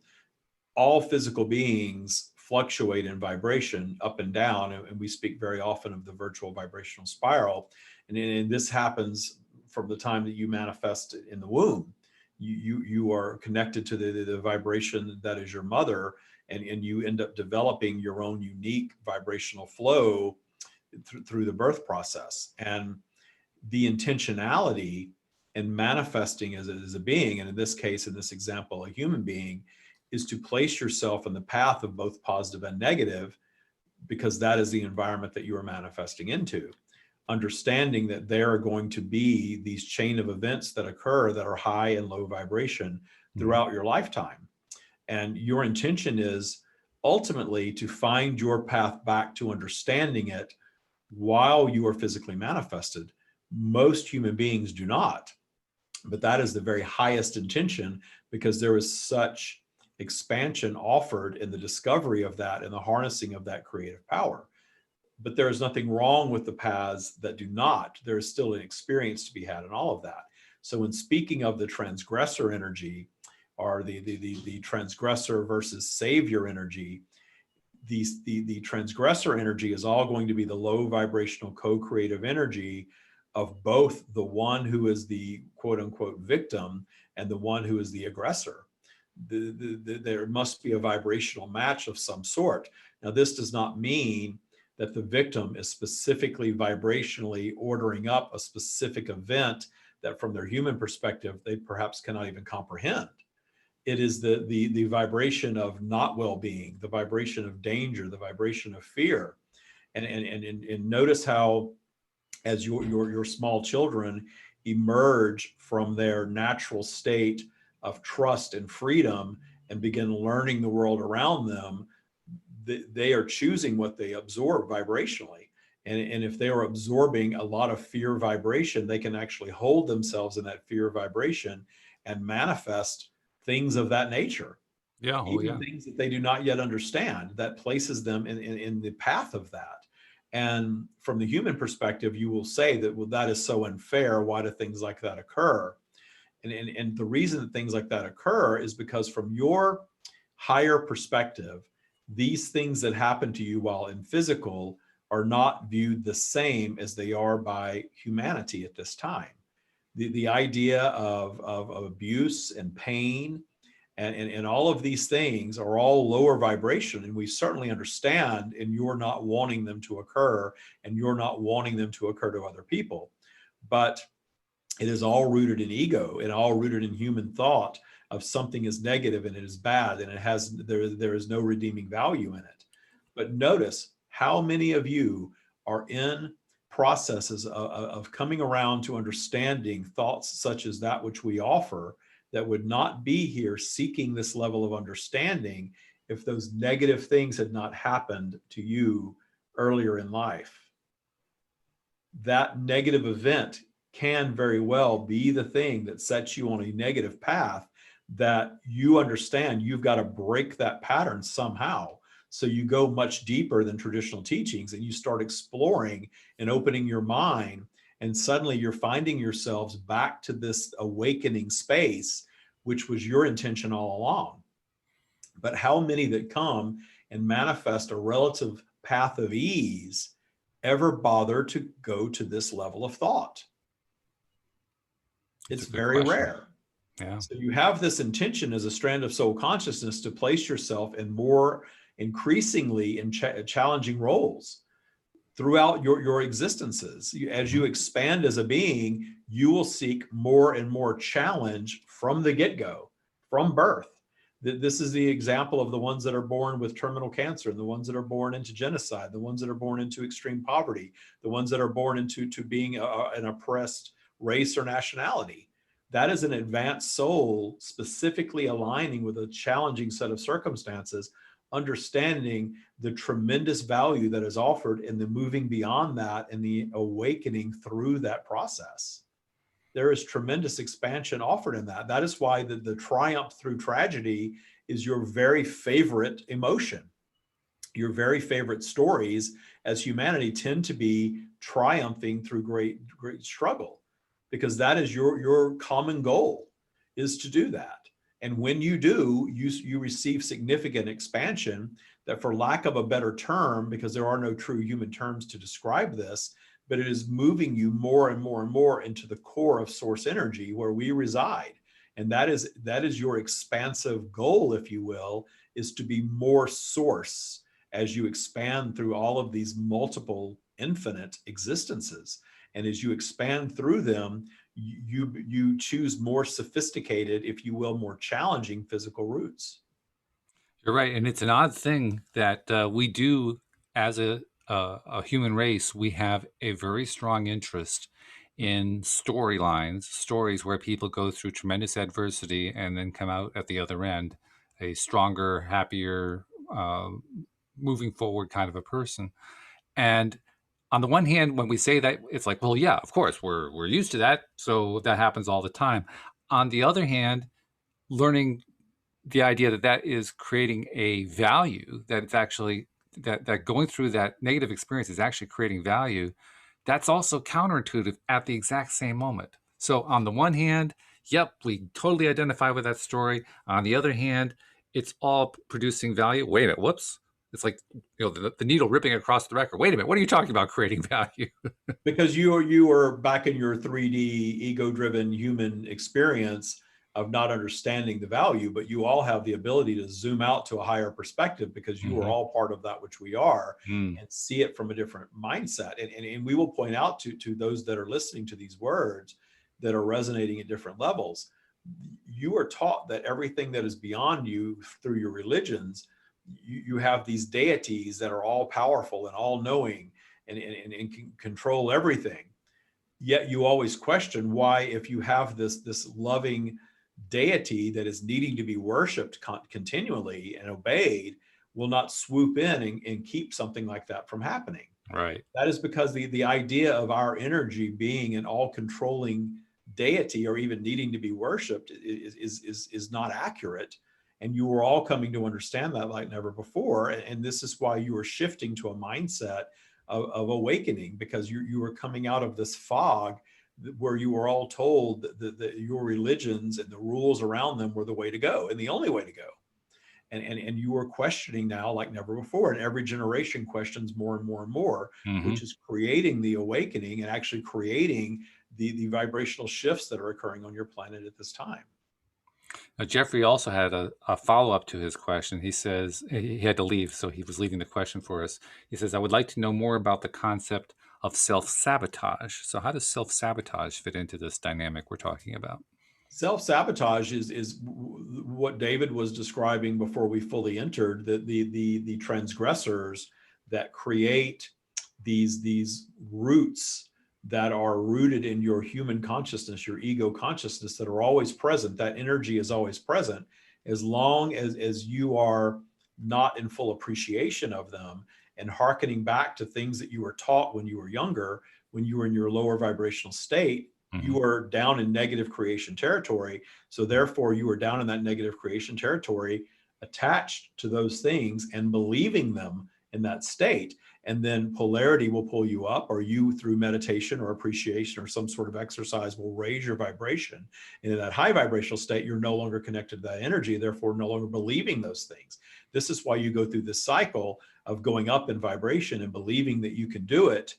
All physical beings fluctuate in vibration up and down, and we speak very often of the virtual vibrational spiral. And this happens from the time that you manifest in the womb. You are connected to the vibration that is your mother, and you end up developing your own unique vibrational flow through the birth process. And the intentionality in manifesting as a being, and in this case, in this example, a human being, is to place yourself in the path of both positive and negative, because that is the environment that you are manifesting into. Understanding that there are going to be these chain of events that occur that are high and low vibration throughout your lifetime. And your intention is ultimately to find your path back to understanding it while you are physically manifested. Most human beings do not, but that is the very highest intention, because there is such expansion offered in the discovery of that and the harnessing of that creative power. But there is nothing wrong with the paths that do not. There is still an experience to be had in all of that. So when speaking of the transgressor energy, or the transgressor versus savior energy, the transgressor energy is all going to be the low vibrational co-creative energy of both the one who is the quote unquote victim and the one who is the aggressor. There must be a vibrational match of some sort. Now, this does not mean that the victim is specifically vibrationally ordering up a specific event that from their human perspective, they perhaps cannot even comprehend. It is the vibration of not well-being, the vibration of danger, the vibration of fear. And notice how, as your small children emerge from their natural state of trust and freedom and begin learning the world around them, they are choosing what they absorb vibrationally. And if they are absorbing a lot of fear vibration, they can actually hold themselves in that fear vibration and manifest things of that nature. Yeah, Even things that they do not yet understand, that places them in the path of that. And from the human perspective, you will say that, well, that is so unfair. Why do things like that occur? And the reason that things like that occur is because from your higher perspective, these things that happen to you while in physical are not viewed the same as they are by humanity at this time. The idea of abuse and pain and all of these things are all lower vibration, and we certainly understand, and you're not wanting them to occur, and you're not wanting them to occur to other people. But it is all rooted in ego and all rooted in human thought of something is negative and it is bad and it has there is no redeeming value in it. But notice how many of you are in processes of coming around to understanding thoughts such as that which we offer, that would not be here seeking this level of understanding if those negative things had not happened to you earlier in life. That negative event can very well be the thing that sets you on a negative path, that you understand you've got to break that pattern somehow. So you go much deeper than traditional teachings and you start exploring and opening your mind. And suddenly you're finding yourselves back to this awakening space, which was your intention all along. But how many that come and manifest a relative path of ease ever bother to go to this level of thought? It's very rare. Yeah. So you have this intention as a strand of soul consciousness to place yourself in more increasingly in challenging roles throughout your existences. As you expand as a being, you will seek more and more challenge from the get-go, from birth. This is the example of the ones that are born with terminal cancer, and the ones that are born into genocide, the ones that are born into extreme poverty, the ones that are born into being an oppressed race or nationality. That is an advanced soul specifically aligning with a challenging set of circumstances, understanding the tremendous value that is offered in the moving beyond that and the awakening through that process. There is tremendous expansion offered in that. That is why the triumph through tragedy is your very favorite emotion. Your very favorite stories as humanity tend to be triumphing through great struggle, because that is your common goal, is to do that. And when you do, you receive significant expansion that, for lack of a better term, because there are no true human terms to describe this, but it is moving you more and more and more into the core of source energy where we reside. And that is your expansive goal, if you will, is to be more source as you expand through all of these multiple infinite existences. And as you expand through them, you choose more sophisticated, if you will, more challenging physical routes. You're right. And it's an odd thing that we do as a human race. We have a very strong interest in storylines, stories where people go through tremendous adversity and then come out at the other end a stronger, happier, moving forward kind of a person. And on the one hand, when we say that, it's like, well, yeah, of course, we're used to that, so that happens all the time. On the other hand, learning the idea that that is creating a value, that it's actually that going through that negative experience is actually creating value, that's also counterintuitive at the exact same moment. So on the one hand, yep, we totally identify with that story. On the other hand, it's all producing value. Wait a minute, whoops. It's like, the needle ripping across the record. Wait a minute, what are you talking about creating value? Because you are back in your 3D ego-driven human experience of not understanding the value, but you all have the ability to zoom out to a higher perspective, because you are all part of that which we are, and see it from a different mindset. And we will point out to those that are listening to these words that are resonating at different levels. You are taught that everything that is beyond you through your religions, you have these deities that are all powerful and all knowing and can control everything. Yet you always question why, if you have this loving deity that is needing to be worshiped continually and obeyed, will not swoop in and keep something like that from happening. Right. That is because the idea of our energy being an all-controlling deity, or even needing to be worshipped, is not accurate. And you are all coming to understand that like never before. And this is why you are shifting to a mindset of awakening, because you are coming out of this fog where you were all told that your religions and the rules around them were the way to go and the only way to go. And you are questioning now like never before. And every generation questions more and more and more, which is creating the awakening and actually creating the vibrational shifts that are occurring on your planet at this time. Now, Jeffrey also had a follow-up to his question. He says he had to leave, so he was leaving the question for us. He says, I would like to know more about the concept of self-sabotage. So how does self-sabotage fit into this dynamic we're talking about? Self-sabotage is what David was describing before we fully entered, the transgressors that create these roots that are rooted in your human consciousness, your ego consciousness, that are always present. That energy is always present, as long as you are not in full appreciation of them and hearkening back to things that you were taught when you were younger, when you were in your lower vibrational state. you are down in negative creation territory. So therefore you are down in that negative creation territory, attached to those things and believing them in that state. And then polarity will pull you up, or you through meditation or appreciation or some sort of exercise will raise your vibration. And in that high vibrational state, you're no longer connected to that energy, therefore no longer believing those things. This is why you go through this cycle of going up in vibration and believing that you can do it,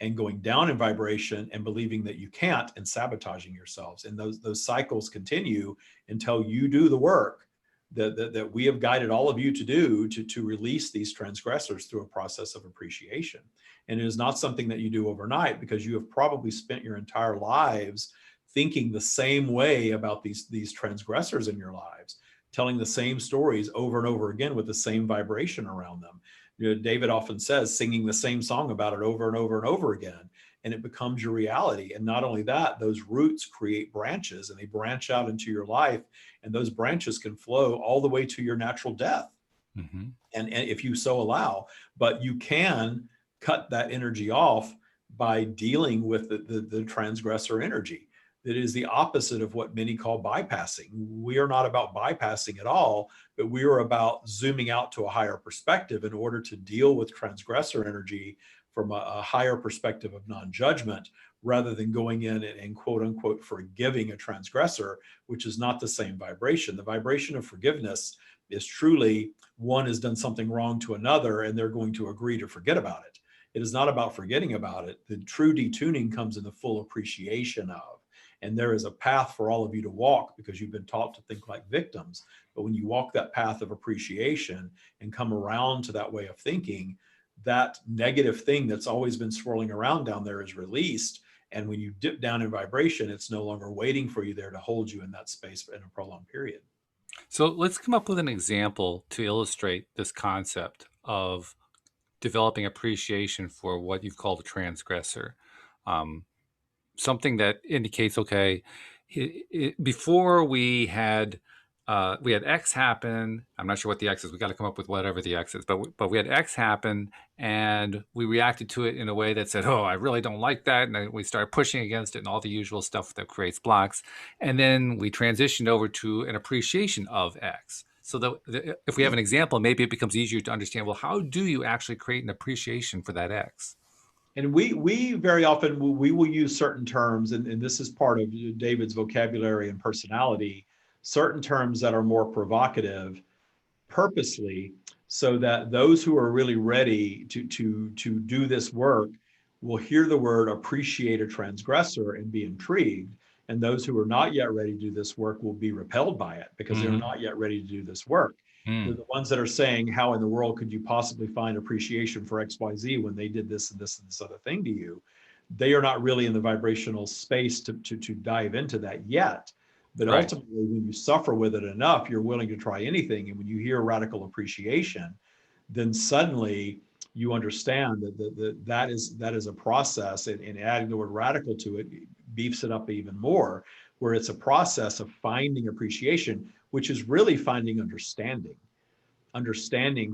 and going down in vibration and believing that you can't and sabotaging yourselves. And those cycles continue until you do the work that we have guided all of you to do to release these transgressors through a process of appreciation. And it is not something that you do overnight, because you have probably spent your entire lives thinking the same way about these transgressors in your lives, telling the same stories over and over again with the same vibration around them. You know, David often says, singing the same song about it over and over and over again, and it becomes your reality. And not only that, those roots create branches, and they branch out into your life, and those branches can flow all the way to your natural death. And if you so allow, but you can cut that energy off by dealing with the transgressor energy. That is the opposite of what many call bypassing. We are not about bypassing at all, but we are about zooming out to a higher perspective in order to deal with transgressor energy from a higher perspective of non-judgment, rather than going in and quote unquote forgiving a transgressor, which is not the same vibration. The vibration of forgiveness is truly one has done something wrong to another and they're going to agree to forget about it. It is not about forgetting about it. The true detuning comes in the full appreciation of. And there is a path for all of you to walk, because you've been taught to think like victims. But when you walk that path of appreciation and come around to that way of thinking, that negative thing that's always been swirling around down there is released. And when you dip down in vibration, it's no longer waiting for you there to hold you in that space in a prolonged period. So let's come up with an example to illustrate this concept of developing appreciation for what you've called a transgressor. Something that indicates, okay, before we had X happen. I'm not sure what the X is. We got to come up with whatever the X is. But we had X happen, and we reacted to it in a way that said, "Oh, I really don't like that," and then we started pushing against it, and all the usual stuff that creates blocks. And then we transitioned over to an appreciation of X. So if we have an example, maybe it becomes easier to understand. Well, how do you actually create an appreciation for that X? And we very often, we will use certain terms, and this is part of David's vocabulary and personality, certain terms that are more provocative purposely, so that those who are really ready to do this work will hear the word appreciate a transgressor and be intrigued. And those who are not yet ready to do this work will be repelled by it, because they're not yet ready to do this work. They're the ones that are saying, how in the world could you possibly find appreciation for XYZ when they did this and this and this other thing to you? They are not really in the vibrational space to dive into that yet. But Right. ultimately, when you suffer with it enough, you're willing to try anything. And when you hear radical appreciation, then suddenly you understand that is a process, and adding the word radical to it beefs it up even more, where it's a process of finding appreciation, which is really finding understanding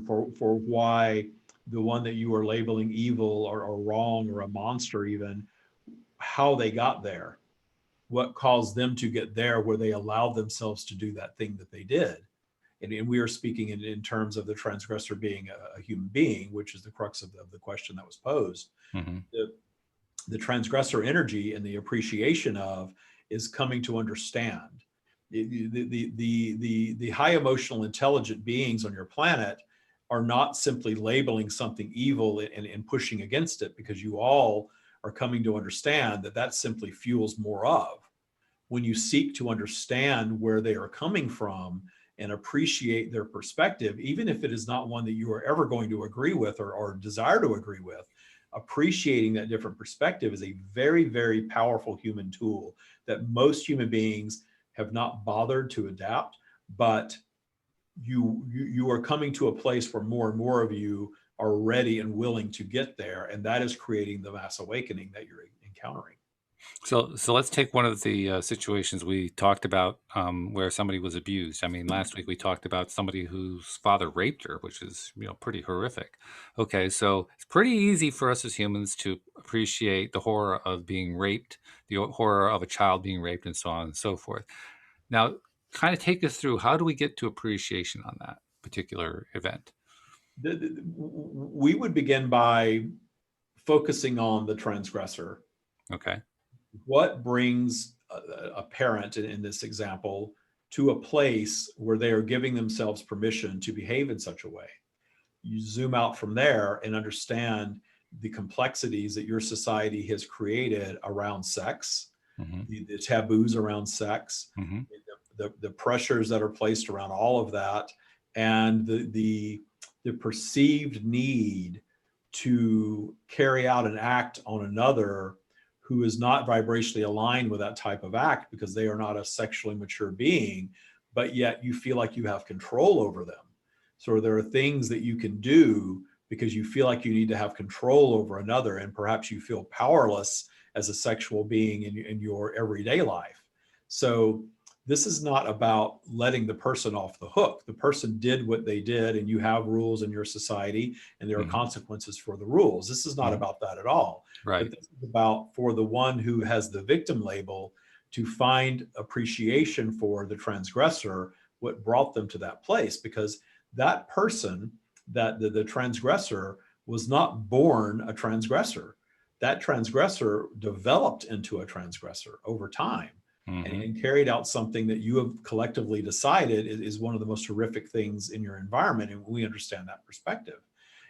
for why the one that you are labeling evil or wrong or a monster, even how they got there, what caused them to get there, where they allowed themselves to do that thing that they did. And we are speaking in terms of the transgressor being a human being, which is the crux of the question that was posed. The transgressor energy and the appreciation of is coming to understand. The high emotional intelligent beings on your planet are not simply labeling something evil and pushing against it, because you all are coming to understand that simply fuels more of. When you seek to understand where they are coming from and appreciate their perspective, even if it is not one that you are ever going to agree with or desire to agree with, appreciating that different perspective is a very, very powerful human tool that most human beings have not bothered to adapt. But you are coming to a place where more and more of you are ready and willing to get there, and that is creating the mass awakening that you're encountering. So let's take one of the situations we talked about where somebody was abused. I mean, last week we talked about somebody whose father raped her, which is pretty horrific. Okay, so it's pretty easy for us as humans to appreciate the horror of being raped, the horror of a child being raped, and so on and so forth. Now, kind of take us through, how do we get to appreciation on that particular event? We would begin by focusing on the transgressor. Okay. What brings a parent in this example to a place where they are giving themselves permission to behave in such a way? You zoom out from there and understand the complexities that your society has created around sex, Mm-hmm. the taboos around sex, Mm-hmm. the pressures that are placed around all of that, and the perceived need to carry out an act on another who is not vibrationally aligned with that type of act because they are not a sexually mature being, but yet you feel like you have control over them. So there are things that you can do because you feel like you need to have control over another, and perhaps you feel powerless as a sexual being in your everyday life. So this is not about letting the person off the hook. The person did what they did, and you have rules in your society, and there are Mm-hmm. consequences for the rules. This is not Mm-hmm. about that at all. But Right. this is about, for the one who has the victim label, to find appreciation for the transgressor, what brought them to that place. Because that person, that the transgressor, was not born a transgressor. That transgressor developed into a transgressor over time, Mm-hmm. and carried out something that you have collectively decided is one of the most horrific things in your environment. And we understand that perspective.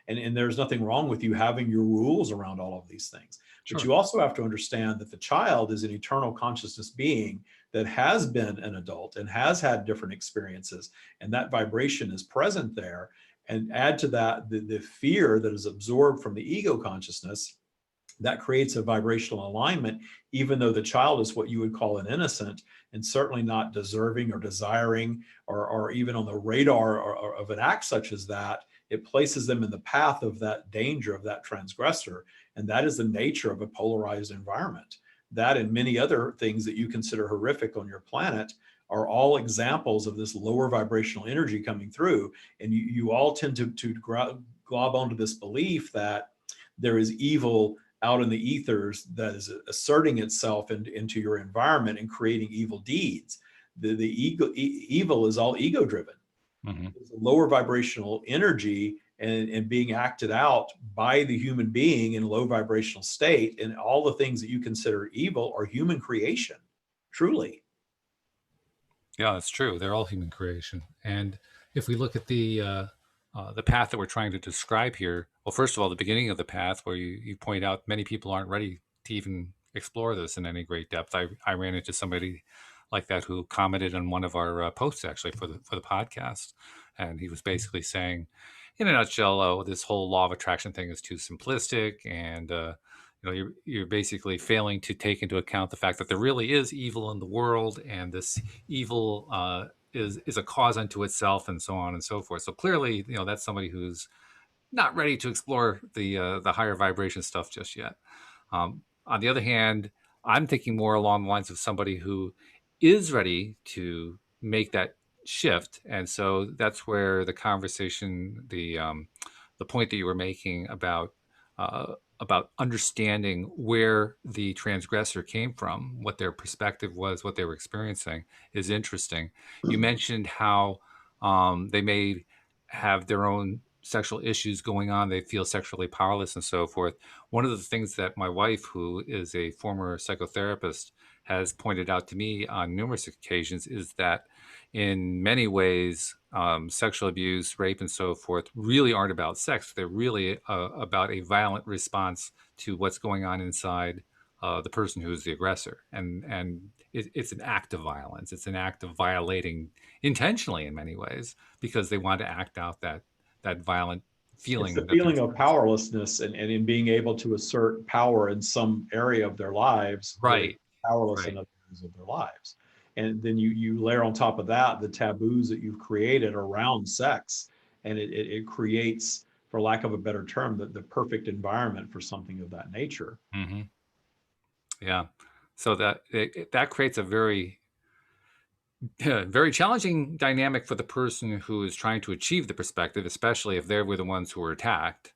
And there's nothing wrong with you having your rules around all of these things. But Sure. you also have to understand that the child is an eternal consciousness being that has been an adult and has had different experiences. And that vibration is present there. And add to that the fear that is absorbed from the ego consciousness, that creates a vibrational alignment, even though the child is what you would call an innocent and certainly not deserving or desiring or even on the radar of an act such as that. It places them in the path of that danger, of that transgressor. And that is the nature of a polarized environment. That and many other things that you consider horrific on your planet are all examples of this lower vibrational energy coming through. And you all tend to glob onto this belief that there is evil out in the ethers that is asserting itself into your environment and creating evil deeds. Evil is all ego driven. Mm-hmm. It's a lower vibrational energy, and being acted out by the human being in a low vibrational state. And all the things that you consider evil are human creation, truly. Yeah, that's true. They're all human creation. And if we look at the path that we're trying to describe here, well, first of all, the beginning of the path, where you point out many people aren't ready to even explore this in any great depth. I ran into somebody like that who commented on one of our posts, actually, for the podcast, and he was basically saying, in a nutshell, oh, this whole law of attraction thing is too simplistic, and you're basically failing to take into account the fact that there really is evil in the world, and this evil is a cause unto itself, and so on and so forth. So clearly, that's somebody who's not ready to explore the higher vibration stuff just yet. On the other hand, I'm thinking more along the lines of somebody who is ready to make that shift, and so that's where the conversation, the point that you were making about understanding where the transgressor came from, what their perspective was, what they were experiencing, is interesting. You mentioned how they may have their own sexual issues going on. They feel sexually powerless and so forth. One of the things that my wife, who is a former psychotherapist, has pointed out to me on numerous occasions is that in many ways, sexual abuse, rape, and so forth really aren't about sex. They're really about a violent response to what's going on inside the person who's the aggressor, and it's an act of violence. It's an act of violating intentionally in many ways because they want to act out that violent It's the feeling that they're feeling of experiencing. powerlessness, and in being able to assert power in some area of their lives where they're Right, powerless in right. other areas of their lives. And then you layer on top of that the taboos that you've created around sex, and it creates, for lack of a better term, the perfect environment for something of that nature. Hmm. Yeah. So that creates a very very challenging dynamic for the person who is trying to achieve the perspective, especially if they were the ones who were attacked,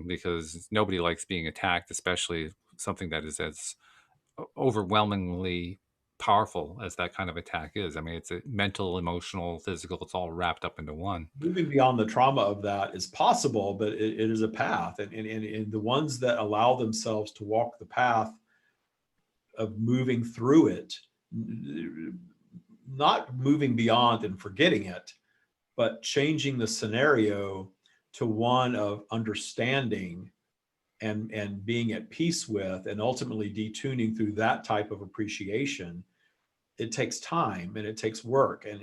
because nobody likes being attacked, especially something that is as overwhelmingly powerful as that kind of attack is. I mean, it's a mental, emotional, physical, it's all wrapped up into one. Moving beyond the trauma of that is possible, but it is a path. And the ones that allow themselves to walk the path of moving through it, not moving beyond and forgetting it, but changing the scenario to one of understanding and being at peace with, and ultimately detuning through that type of appreciation. It takes time and it takes work. And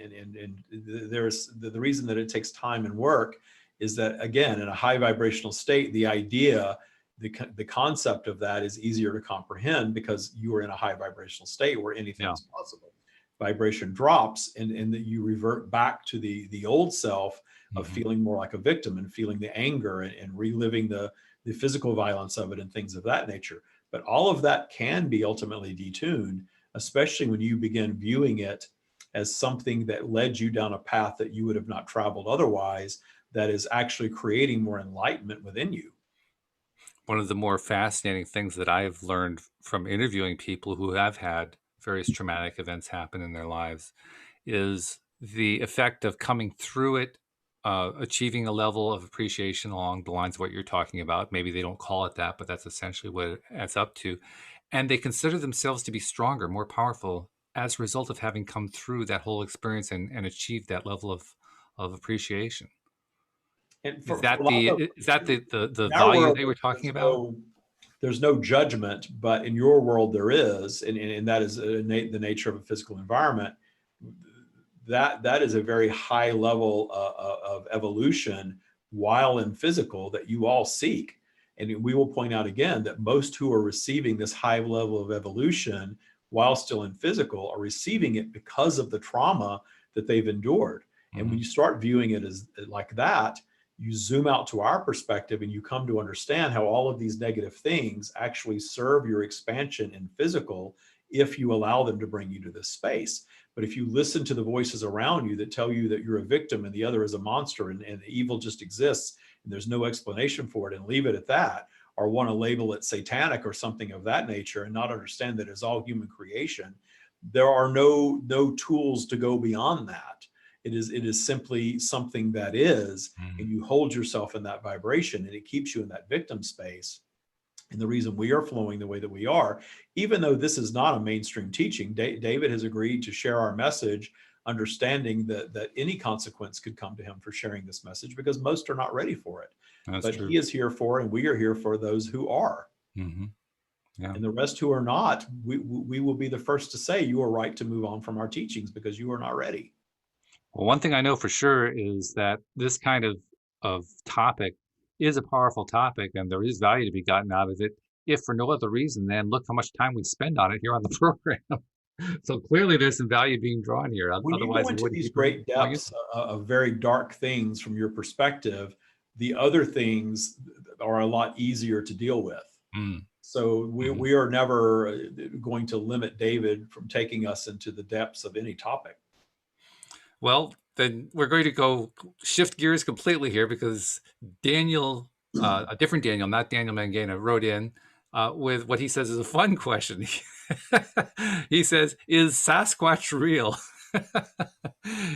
there's the reason that it takes time and work is that, again, in a high vibrational state, the idea, the concept of that is easier to comprehend because you are in a high vibrational state where anything is possible. Vibration drops and that you revert back to the old self of feeling more like a victim and feeling the anger and reliving the physical violence of it and things of that nature. But all of that can be ultimately detuned, especially when you begin viewing it as something that led you down a path that you would have not traveled otherwise, that is actually creating more enlightenment within you. One of the more fascinating things that I've learned from interviewing people who have had various traumatic events happen in their lives is the effect of coming through it, achieving a level of appreciation along the lines of what you're talking about. Maybe they don't call it that, but that's essentially what it adds up to. And they consider themselves to be stronger, more powerful as a result of having come through that whole experience and achieved that level of appreciation. And Is for that a lot of the in our value world, they were talking about? there's no judgment, but in your world there is, and that is the nature of a physical environment. That is a very high level of evolution while in physical that you all seek. And we will point out again that most who are receiving this high level of evolution while still in physical are receiving it because of the trauma that they've endured. And when you start viewing it as like that, you zoom out to our perspective and you come to understand how all of these negative things actually serve your expansion in physical if you allow them to bring you to this space. But if you listen to the voices around you that tell you that you're a victim and the other is a monster and evil just exists and there's no explanation for it, and leave it at that, or want to label it satanic or something of that nature and not understand that it's all human creation, there are no tools to go beyond that. It is simply something that is, and you hold yourself in that vibration and it keeps you in that victim space. And the reason we are flowing the way that we are, even though this is not a mainstream teaching, David has agreed to share our message, understanding that any consequence could come to him for sharing this message because most are not ready for it. That's but true. He is here for, and we are here for those who are. Yeah. And the rest who are not, we will be the first to say you are right to move on from our teachings because you are not ready. Well, one thing I know for sure is that this kind of topic is a powerful topic, and there is value to be gotten out of it, if for no other reason than look how much time we spend on it here on the program. So clearly there's some value being drawn here. When you go Otherwise, we into wouldn't these be great going into depths of very dark things from your perspective, the other things are a lot easier to deal with. it. So we are never going to limit David from taking us into the depths of any topic. Well, then we're going to go shift gears completely here because Daniel, a different Daniel, not Daniel Mangana, wrote in with what he says is a fun question. He says, is Sasquatch real?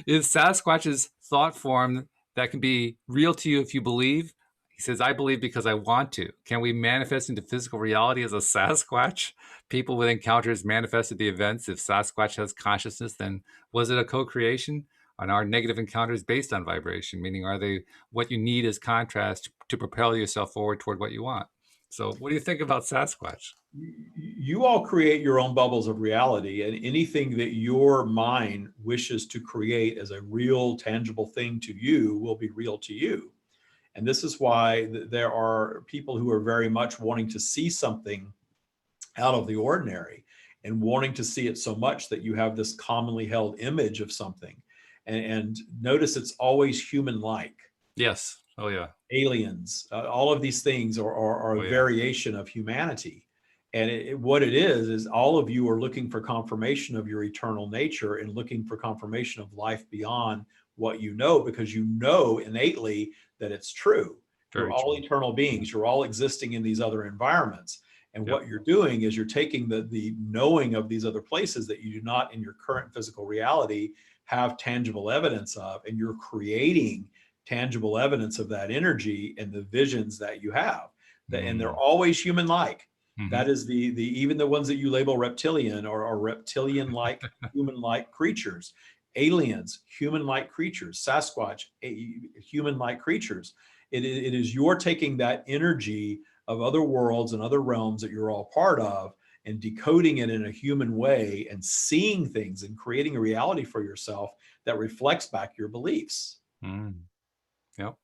Is Sasquatch's thought form that can be real to you if you believe? He says, I believe because I want to. Can we manifest into physical reality as a Sasquatch? People with encounters manifested the events. If Sasquatch has consciousness, then was it a co-creation? And are negative encounters based on vibration? Meaning, are they what you need as contrast to propel yourself forward toward what you want? So what do you think about Sasquatch? You all create your own bubbles of reality, and anything that your mind wishes to create as a real, tangible thing to you will be real to you. And this is why there are people who are very much wanting to see something out of the ordinary and wanting to see it so much that you have this commonly held image of something. And notice it's always human-like. Yes. Oh, yeah. Aliens, all of these things are Oh, a yeah. variation of humanity. And what it is all of you are looking for confirmation of your eternal nature and looking for confirmation of life beyond what you know, because you know innately that it's true. You're Very all true. eternal beings. You're all existing in these other environments. And Yep. what you're doing is you're taking the knowing of these other places that you do not in your current physical reality have tangible evidence of, and you're creating tangible evidence of that energy and the visions that you have. And they're always human-like. Mm-hmm. That is the even the ones that you label reptilian or reptilian-like, human-like creatures, aliens, human-like creatures, Sasquatch, human-like creatures. It is you're taking that energy of other worlds and other realms that you're all part of and decoding it in a human way and seeing things and creating a reality for yourself that reflects back your beliefs. Yep.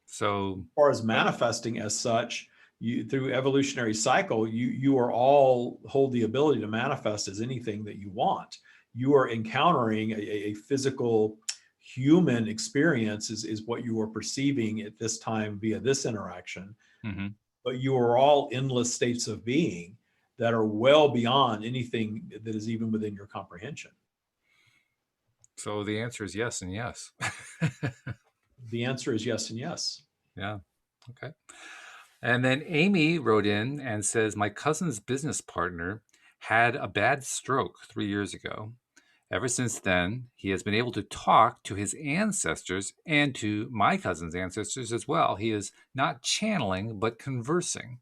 So, As far as manifesting as such, you through evolutionary cycle, you are all hold the ability to manifest as anything that you want. You are encountering a physical human experience is what you are perceiving at this time via this interaction. mm-hmm. But you are all endless states of being that are well beyond anything that is even within your comprehension. So the answer is yes and yes. The answer is yes and yes. Yeah. Okay. And then Amy wrote in and says, my cousin's business partner had a bad stroke 3 years ago. Ever since then, he has been able to talk to his ancestors and to my cousin's ancestors as well. He is not channeling, but conversing.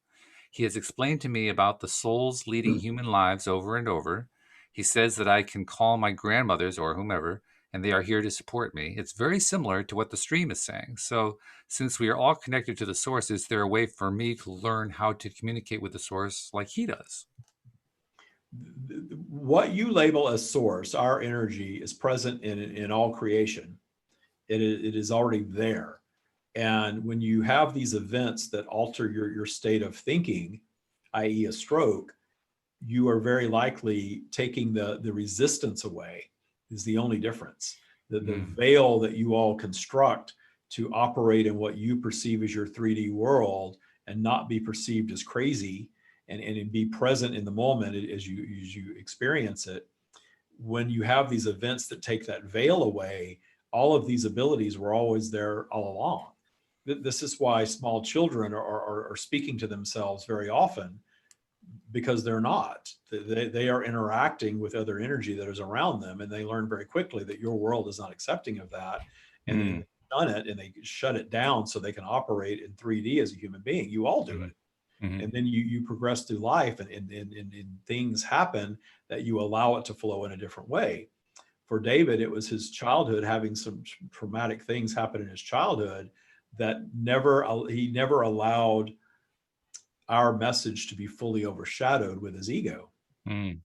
He has explained to me about the souls leading human lives over and over. He says that I can call my grandmothers or whomever, and they are here to support me. It's very similar to what the stream is saying. So, since we are all connected to the source, is there a way for me to learn how to communicate with the source like he does? What you label as source, our energy, is present in all creation. It is already there. And when you have these events that alter your state of thinking, i.e., a stroke, you are very likely taking the resistance away, is the only difference. The veil that you all construct to operate in what you perceive as your 3D world and not be perceived as crazy and be present in the moment as you experience it. When you have these events that take that veil away, all of these abilities were always there all along. This is why small children are speaking to themselves very often, because they're not. They are interacting with other energy that is around them, and they learn very quickly that your world is not accepting of that, and then they shun it and they shut it down so they can operate in 3D as a human being. You all do it. And then you progress through life, and things happen that you allow it to flow in a different way. For David, it was his childhood, having some traumatic things happen in his childhood that he never allowed our message to be fully overshadowed with his ego. And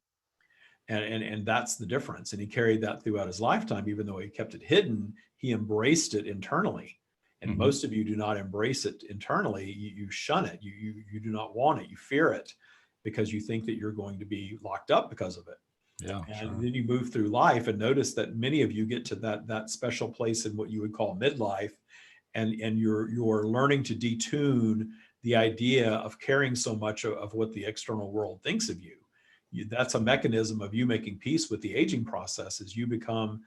that's the difference. And he carried that throughout his lifetime. Even though he kept it hidden, he embraced it internally. And most of you do not embrace it internally. You shun it. You do not want it. You fear it because you think that you're going to be locked up because of it. Yeah, and sure. then you move through life and notice that many of you get to that special place in what you would call midlife, and you're learning to detune the idea of caring so much of what the external world thinks of you. That's a mechanism of you making peace with the aging process as you become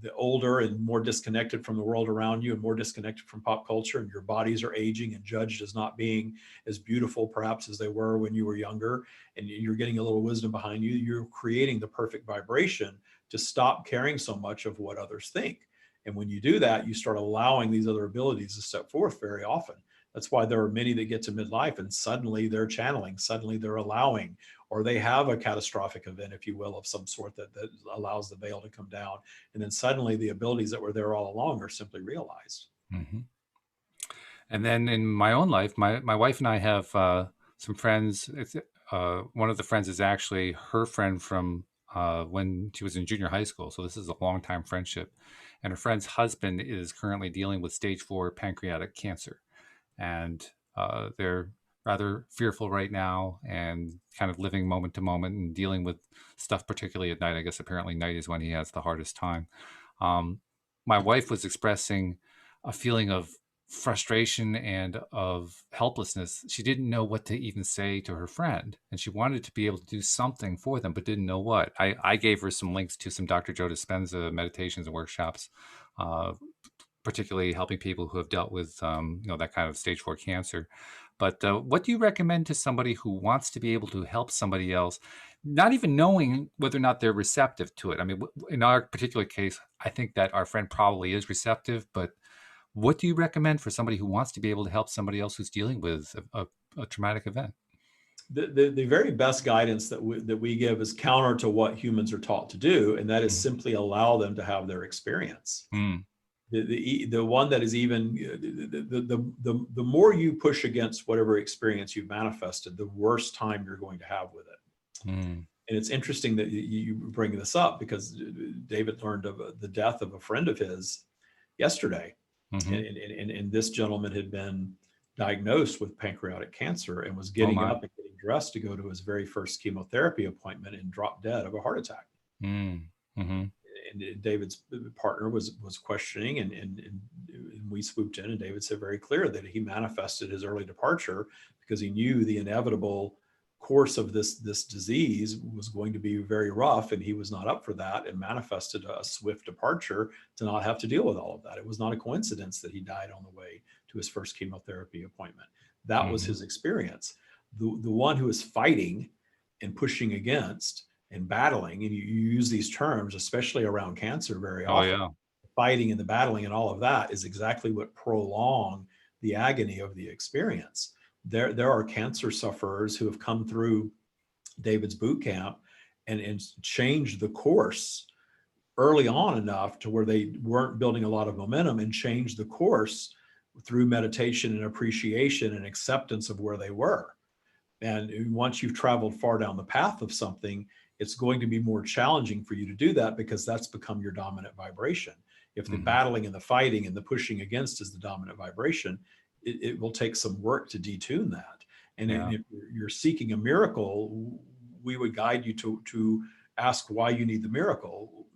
the older and more disconnected from the world around you and more disconnected from pop culture, and your bodies are aging and judged as not being as beautiful perhaps as they were when you were younger, and you're getting a little wisdom behind you. You're creating the perfect vibration to stop caring so much of what others think. And when you do that, you start allowing these other abilities to step forth very often. That's why there are many that get to midlife and suddenly they're channeling, suddenly they're allowing, or they have a catastrophic event, if you will, of some sort that allows the veil to come down. And then suddenly the abilities that were there all along are simply realized. And then in my own life, my wife and I have some friends. One of the friends is actually her friend from when she was in junior high school. So this is a long time friendship. And her friend's husband is currently dealing with stage 4 pancreatic cancer. And they're rather fearful right now and kind of living moment to moment and dealing with stuff, particularly at night. I guess apparently night is when he has the hardest time. My wife was expressing a feeling of frustration and of helplessness. She didn't know what to even say to her friend, and she wanted to be able to do something for them, but didn't know what. I gave her some links to some Dr. Joe Dispenza meditations and workshops, uh, particularly helping people who have dealt with that kind of stage 4 cancer. But what do you recommend to somebody who wants to be able to help somebody else, not even knowing whether or not they're receptive to it? I mean, in our particular case, I think that our friend probably is receptive, but what do you recommend for somebody who wants to be able to help somebody else who's dealing with a traumatic event? The very best guidance that we give is counter to what humans are taught to do, and that is Mm. simply allow them to have their experience. Mm. The one that is even the more you push against whatever experience you've manifested, the worse time you're going to have with it. Mm. And it's interesting that you bring this up, because David learned of the death of a friend of his yesterday. Mm-hmm. And this gentleman had been diagnosed with pancreatic cancer and was Oh getting my. up and getting dressed to go to his very first chemotherapy appointment, and dropped dead of a heart attack. Mm. Mm-hmm. And David's partner was questioning, and we swooped in, and David said very clear that he manifested his early departure because he knew the inevitable course of this disease was going to be very rough, and he was not up for that, and manifested a swift departure to not have to deal with all of that. It was not a coincidence that he died on the way to his first chemotherapy appointment. That was Mm-hmm. his experience. The one who is fighting and pushing against and battling, and you use these terms, especially around cancer, very Oh often. yeah. Fighting and the battling and all of that is exactly what prolong the agony of the experience. There are cancer sufferers who have come through David's boot camp and changed the course early on enough to where they weren't building a lot of momentum, and changed the course through meditation and appreciation and acceptance of where they were. And once you've traveled far down the path of something, it's going to be more challenging for you to do that, because that's become your dominant vibration. If the Mm-hmm. battling and the fighting and the pushing against is the dominant vibration, it will take some work to detune that. And Yeah. if you're seeking a miracle, we would guide you to ask why you need the miracle.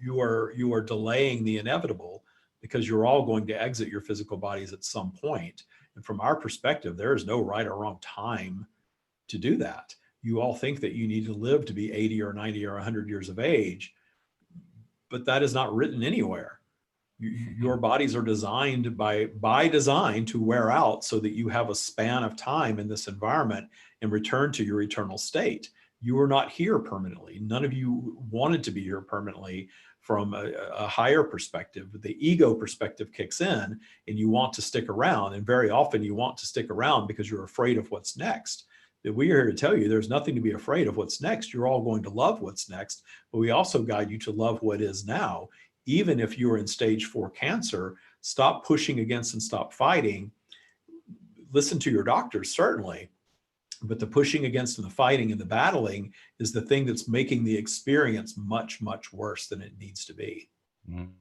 You are delaying the inevitable, because you're all going to exit your physical bodies at some point. And from our perspective, there is no right or wrong time to do that. You all think that you need to live to be 80 or 90 or 100 years of age, but that is not written anywhere. Your bodies are designed by design to wear out, so that you have a span of time in this environment and return to your eternal state. You are not here permanently. None of you wanted to be here permanently. From a higher perspective, the ego perspective kicks in, and you want to stick around. And very often you want to stick around because you're afraid of what's next. That we are here to tell you there's nothing to be afraid of what's next. You're all going to love what's next, but we also guide you to love what is now. Even if you're in stage 4 cancer, stop pushing against and stop fighting. Listen to your doctors, certainly, but the pushing against and the fighting and the battling is the thing that's making the experience much, much worse than it needs to be. Mm.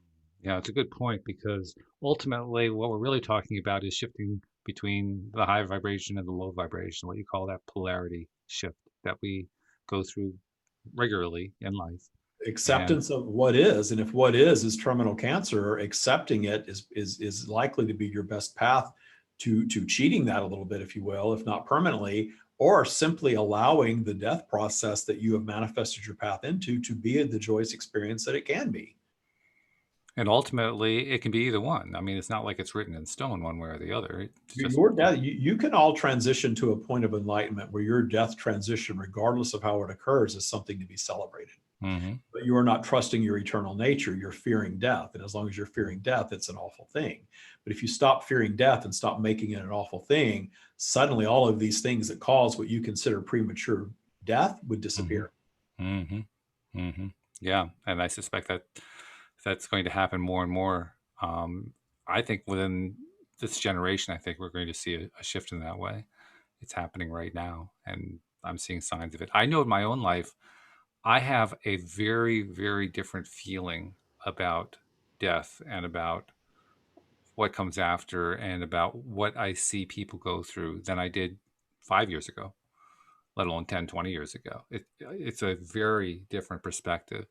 Yeah, it's a good point, because ultimately what we're really talking about is shifting between the high vibration and the low vibration, what you call that polarity shift that we go through regularly in life. And Acceptance of what is, and if what is terminal cancer, accepting it is likely to be your best path to cheating that a little bit, if you will, if not permanently, or simply allowing the death process that you have manifested your path into to be the joyous experience that it can be. ultimately it can be either one. I mean, it's not like it's written in stone one way or the other. It's just Your death, you can all transition to a point of enlightenment where your death transition, regardless of how it occurs, is something to be celebrated. mm-hmm. But you are not trusting your eternal nature. You're fearing death. And as long as you're fearing death, it's an awful thing. But if you stop fearing death and stop making it an awful thing, suddenly all of these things that cause what you consider premature death would Mm-hmm. disappear. Mm-hmm. Mm-hmm. Yeah, and I suspect that that's going to happen more and more. I think within this generation, I think we're going to see a shift in that way. It's happening right now, and I'm seeing signs of it. I know in my own life, I have a very, very different feeling about death and about what comes after and about what I see people go through than I did 5 years ago, let alone 10, 20 years ago. It's a very different perspective.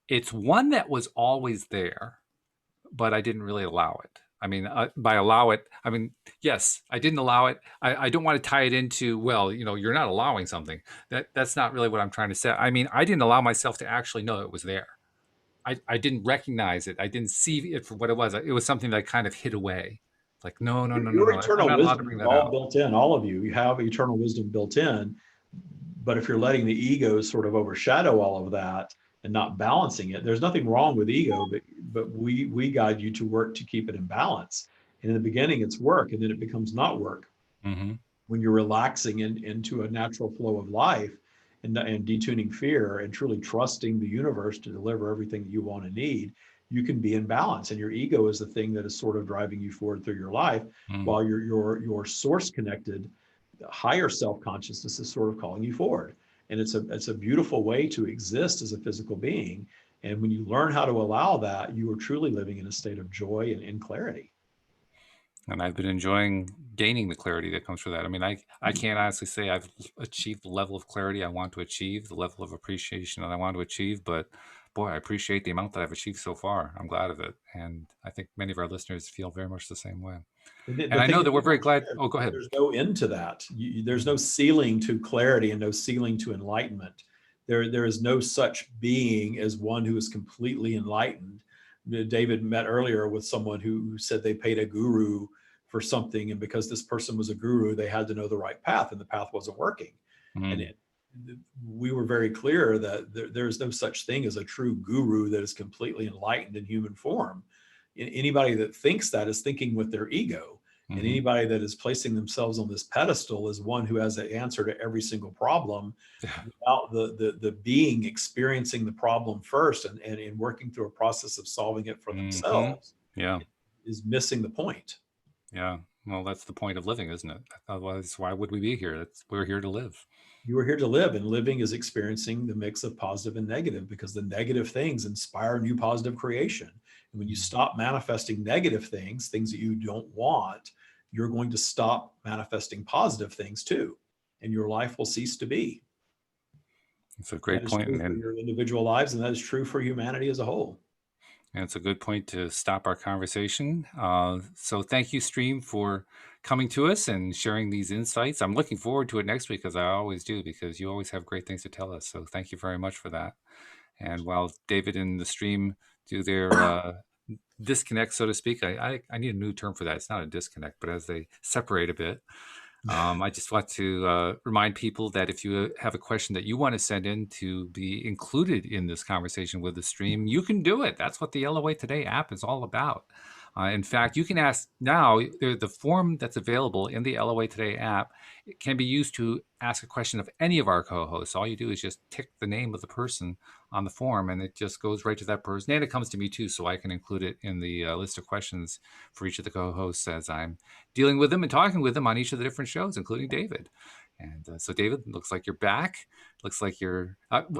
It's one that was always there, but I didn't really allow it. I mean, by allow it, I mean, yes, I didn't allow it. I don't want to tie it into, well, you're not allowing something. That's not really what I'm trying to say. I mean, I didn't allow myself to actually know it was there. I didn't recognize it. I didn't see it for what it was. It was something that I kind of hid away. Like, no, no, no, no, Your no. I'm eternal not allowed to wisdom bring is that all out. built in, all of you. You have eternal wisdom built in. But if you're letting the ego sort of overshadow all of that and not balancing it, there's nothing wrong with ego, but we guide you to work to keep it in balance. And in the beginning, it's work, and then it becomes not work. Mm-hmm. When you're relaxing into a natural flow of life and detuning fear and truly trusting the universe to deliver everything that you want and need, you can be in balance. And your ego is the thing that is sort of driving you forward through your life, while your source connected higher self-consciousness is sort of calling you forward. And it's a beautiful way to exist as a physical being. And when you learn how to allow that, you are truly living in a state of joy and in clarity. And I've been enjoying gaining the clarity that comes from that. I mean, I can't honestly say I've achieved the level of clarity I want to achieve, the level of appreciation that I want to achieve, but boy, I appreciate the amount that I've achieved so far. I'm glad of it. And I think many of our listeners feel very much the same way. The And I thing know that that we're people very glad. understand Oh, go is that ahead. there's no end to that. There's no ceiling to clarity and no ceiling to enlightenment. There is no such being as one who is completely enlightened. David met earlier with someone who said they paid a guru for something, and because this person was a guru, they had to know the right path, and the path wasn't working. And we were very clear that there's no such thing as a true guru that is completely enlightened in human form. Anybody that thinks that is thinking with their ego. And anybody that is placing themselves on this pedestal is one who has the answer to every single problem without the being experiencing the problem first and in working through a process of solving it for themselves. Yeah. Is missing the point. Yeah. Well, that's the point of living, isn't it? Otherwise, why would we be here? We're here to live. You are here to live, and living is experiencing the mix of positive and negative, because the negative things inspire new positive creation. And when you stop manifesting negative things, things that you don't want, you're going to stop manifesting positive things too, and your life will cease to be. It's a great point. That is true for your individual lives, and that is true for humanity as a whole. And it's a good point to stop our conversation. So thank you, Stream, for coming to us and sharing these insights. I'm looking forward to it next week, as I always do, because you always have great things to tell us. So thank you very much for that. And while David and the Stream do their disconnect, so to speak, I need a new term for that. It's not a disconnect, but as they separate a bit, I just want to remind people that if you have a question that you want to send in to be included in this conversation with the Stream, you can do it. That's what the LOA Today app is all about. In fact, you can ask now, the form that's available in the LOA Today app can be used to ask a question of any of our co-hosts. All you do is just tick the name of the person on the form, and it just goes right to that person. And it comes to me too, so I can include it in the list of questions for each of the co-hosts as I'm dealing with them and talking with them on each of the different shows, including David. And so, David, looks like you're back. Looks like you're.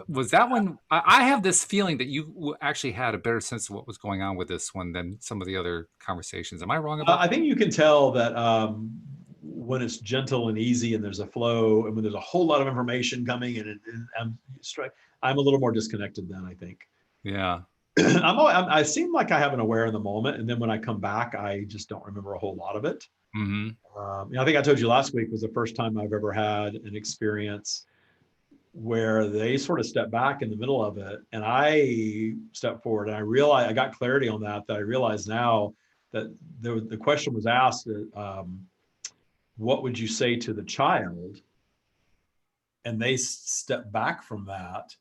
Was that one? I have this feeling that you actually had a better sense of what was going on with this one than some of the other conversations. Am I wrong about that? I think you can tell that when it's gentle and easy and there's a flow, and when there's a whole lot of information coming, and I'm a little more disconnected then, I think. Yeah. I seem like I have an aware in the moment, and then when I come back, I just don't remember a whole lot of it. I think I told you last week was the first time I've ever had an experience where they sort of stepped back in the middle of it, and I stepped forward, and I got clarity on that I realize now that the question was asked, what would you say to the child? And they stepped back from that.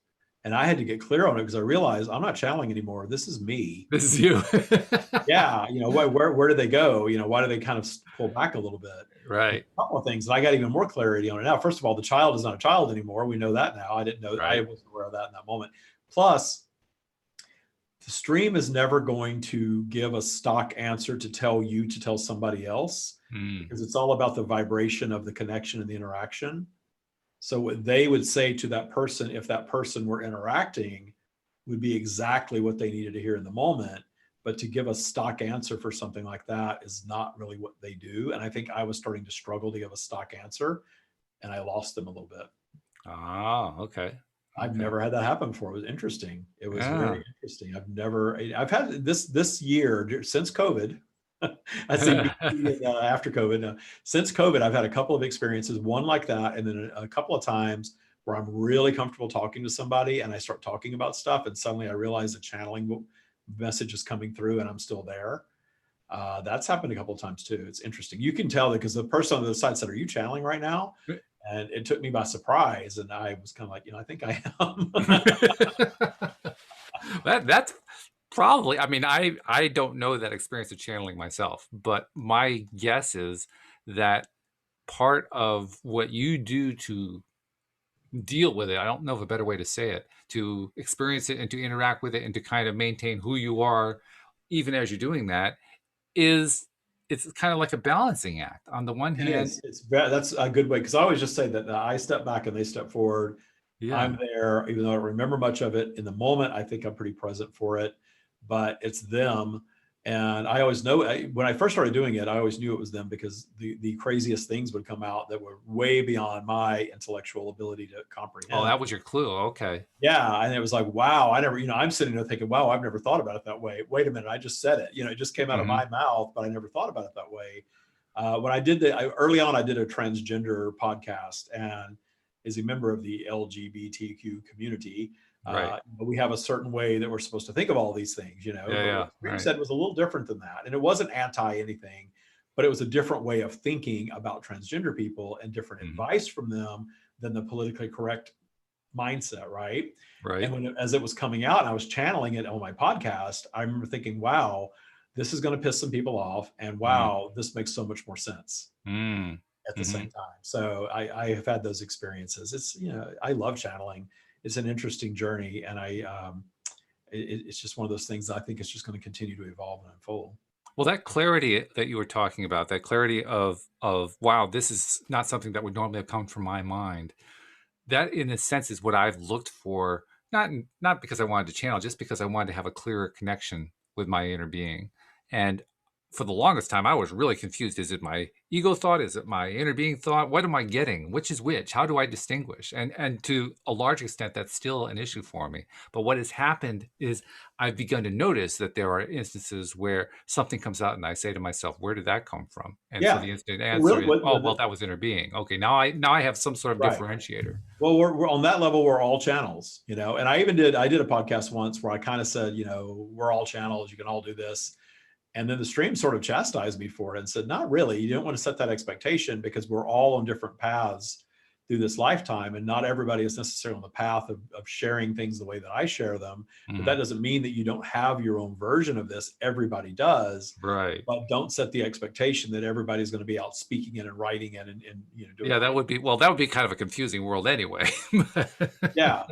And I had to get clear on it, because I realized I'm not channeling anymore. This is me. This is you. Yeah. Where did they go? Why do they kind of pull back a little bit? Right. A couple of things. And I got even more clarity on it now. First of all, the child is not a child anymore. We know that now. I didn't know. Right. I wasn't aware of that in that moment. Plus, the Stream is never going to give a stock answer to tell you to tell somebody else, because it's all about the vibration of the connection and the interaction. So what they would say to that person, if that person were interacting, would be exactly what they needed to hear in the moment. But to give a stock answer for something like that is not really what they do. And I think I was starting to struggle to give a stock answer, and I lost them a little bit. Ah, okay. I've never had that happen before. It was interesting. It was very interesting. I've had this year since COVID. I see after COVID. Since COVID, I've had a couple of experiences, one like that, and then a couple of times where I'm really comfortable talking to somebody and I start talking about stuff, and suddenly I realize the channeling message is coming through and I'm still there. That's happened a couple of times too. It's interesting. You can tell that because the person on the other side said, "Are you channeling right now?" And it took me by surprise, and I was kind of like, I think I am. That's probably, I mean, I don't know that experience of channeling myself, but my guess is that part of what you do to deal with it, I don't know of a better way to say it, to experience it and to interact with it and to kind of maintain who you are, even as you're doing that, is it's kind of like a balancing act. On the one It hand, is. That's a good way, because I always just say that I step back and they step forward. I'm yeah. there, even though I don't remember much of it in the moment. I think I'm pretty present for it, but it's them. And I always know, when I first started doing it, I always knew it was them because the craziest things would come out that were way beyond my intellectual ability to Oh, comprehend. that was your clue. Okay. Yeah. And it was like, wow, I never, I'm sitting there thinking, wow, I've never thought about it that way. Wait a minute, I just said it. It just came out of Mm-hmm. my mouth, but I never thought about it that way. When I did early on, I did a transgender podcast, and as a member of the LGBTQ community, Right. we have a certain way that we're supposed to think of all these things, Yeah. but Yeah. what Scream Right. said was a little different than that. And it wasn't anti anything, but it was a different way of thinking about transgender people and different Mm-hmm. advice from them than the politically correct mindset, right? Right. And as it was coming out and I was channeling it on my podcast, I remember thinking, wow, this is going to piss some people off. And wow, this makes so much more sense Mm-hmm. at the same time. So I have had those experiences. It's, I love channeling. It's an interesting journey. And it's just one of those things that I think is just going to continue to evolve and unfold. Well, that clarity that you were talking about, that clarity of wow, this is not something that would normally have come from my mind. That, in a sense, is what I've looked for. Not because I wanted to channel, just because I wanted to have a clearer connection with my inner being. And for the longest time, I was really confused. Is it my ego thought? Is it my inner being thought? What am I getting? Which is which? How do I distinguish? And to a large extent, that's still an issue for me. But what has happened is I've begun to notice that there are instances where something comes out and I say to myself, where did that come from? And so Yeah. the instant Well, answer really, is, oh, well, that was inner being. Okay, now I have some sort of right. differentiator. Well, we're on that level. We're all channels, and I did a podcast once where I kind of said, we're all channels. You can all do this. And then the stream sort of chastised me for it and said, not really. You don't want to set that expectation because we're all on different paths through this lifetime. And not everybody is necessarily on the path of sharing things the way that I share them. But that doesn't mean that you don't have your own version of this. Everybody does. Right. But don't set the expectation that everybody's going to be out speaking it and writing it and doing yeah, that would be kind of a confusing world anyway. Yeah.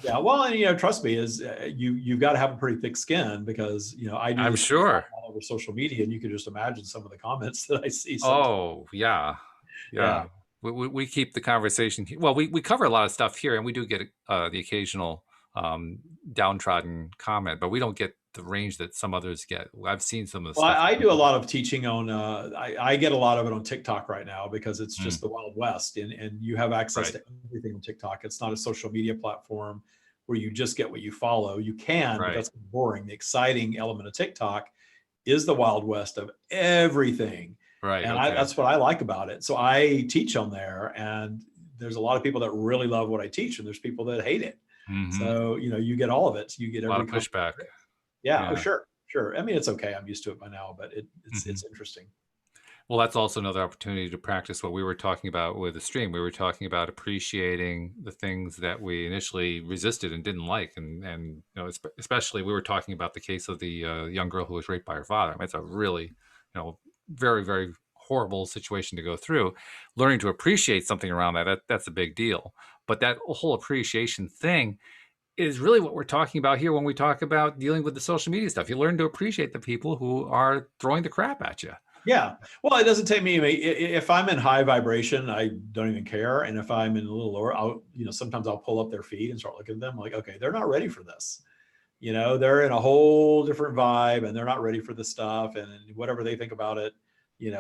Yeah. Well, and trust me, is you've got to have a pretty thick skin because I do I'm this sure. all over social media, and you can just imagine some of the comments that I see sometimes. Oh, yeah. Yeah. We keep the conversation. Well, we cover a lot of stuff here, and we do get the occasional downtrodden comment, but we don't get the range that some others get. I've seen some of the Well, stuff. I do a lot of teaching on. I get a lot of it on TikTok right now because it's just the Wild West, and you have access to everything on TikTok. It's not a social media platform where you just get what you follow. You can, but that's boring. The exciting element of TikTok is the Wild West of everything. Right. And that's what I like about it. So I teach on there, and there's a lot of people that really love what I teach, and there's people that hate it. So, you get all of it. You get a lot of pushback. Yeah. Oh, sure. Sure. I mean, it's okay. I'm used to it by now, but it's interesting. Well, that's also another opportunity to practice what we were talking about with the stream. We were talking about appreciating the things that we initially resisted and didn't like. And especially we were talking about the case of the young girl who was raped by her father. I mean, it's a really, very, very horrible situation to go through. Learning to appreciate something around that's a big deal. But that whole appreciation thing is really what we're talking about here when we talk about dealing with the social media stuff. You learn to appreciate the people who are throwing the crap at you. Yeah. Well, it doesn't take me. If I'm in high vibration, I don't even care. And if I'm in a little lower, sometimes I'll pull up their feed and start looking at them like, okay, they're not ready for this. They're in a whole different vibe and they're not ready for this stuff. And whatever they think about it,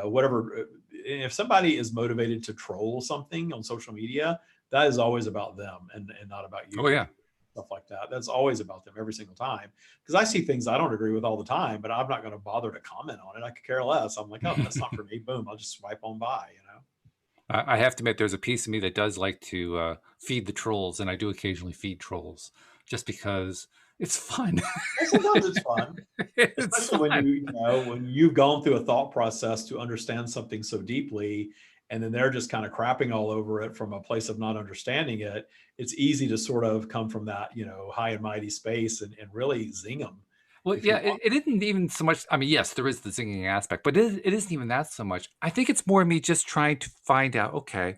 whatever. If somebody is motivated to troll something on social media, that is always about them and not about you. Oh, yeah. stuff like that. That's always about them every single time. Because I see things I don't agree with all the time, but I'm not going to bother to comment on it. I could care less. I'm like, oh, that's not for me. Boom. I'll just swipe on by, you know? I have to admit, there's a piece of me that does like to feed the trolls, and I do occasionally feed trolls just because it's fun. Well, sometimes it's fun, It's especially fun. when you've gone through a thought process to understand something so deeply, and then they're just kind of crapping all over it from a place of not understanding it. It's easy to sort of come from that, high and mighty space and really zing them Well, if yeah, you want. it isn't even so much. I mean, yes, there is the singing aspect, but it isn't even that so much. I think it's more me just trying to find out, okay,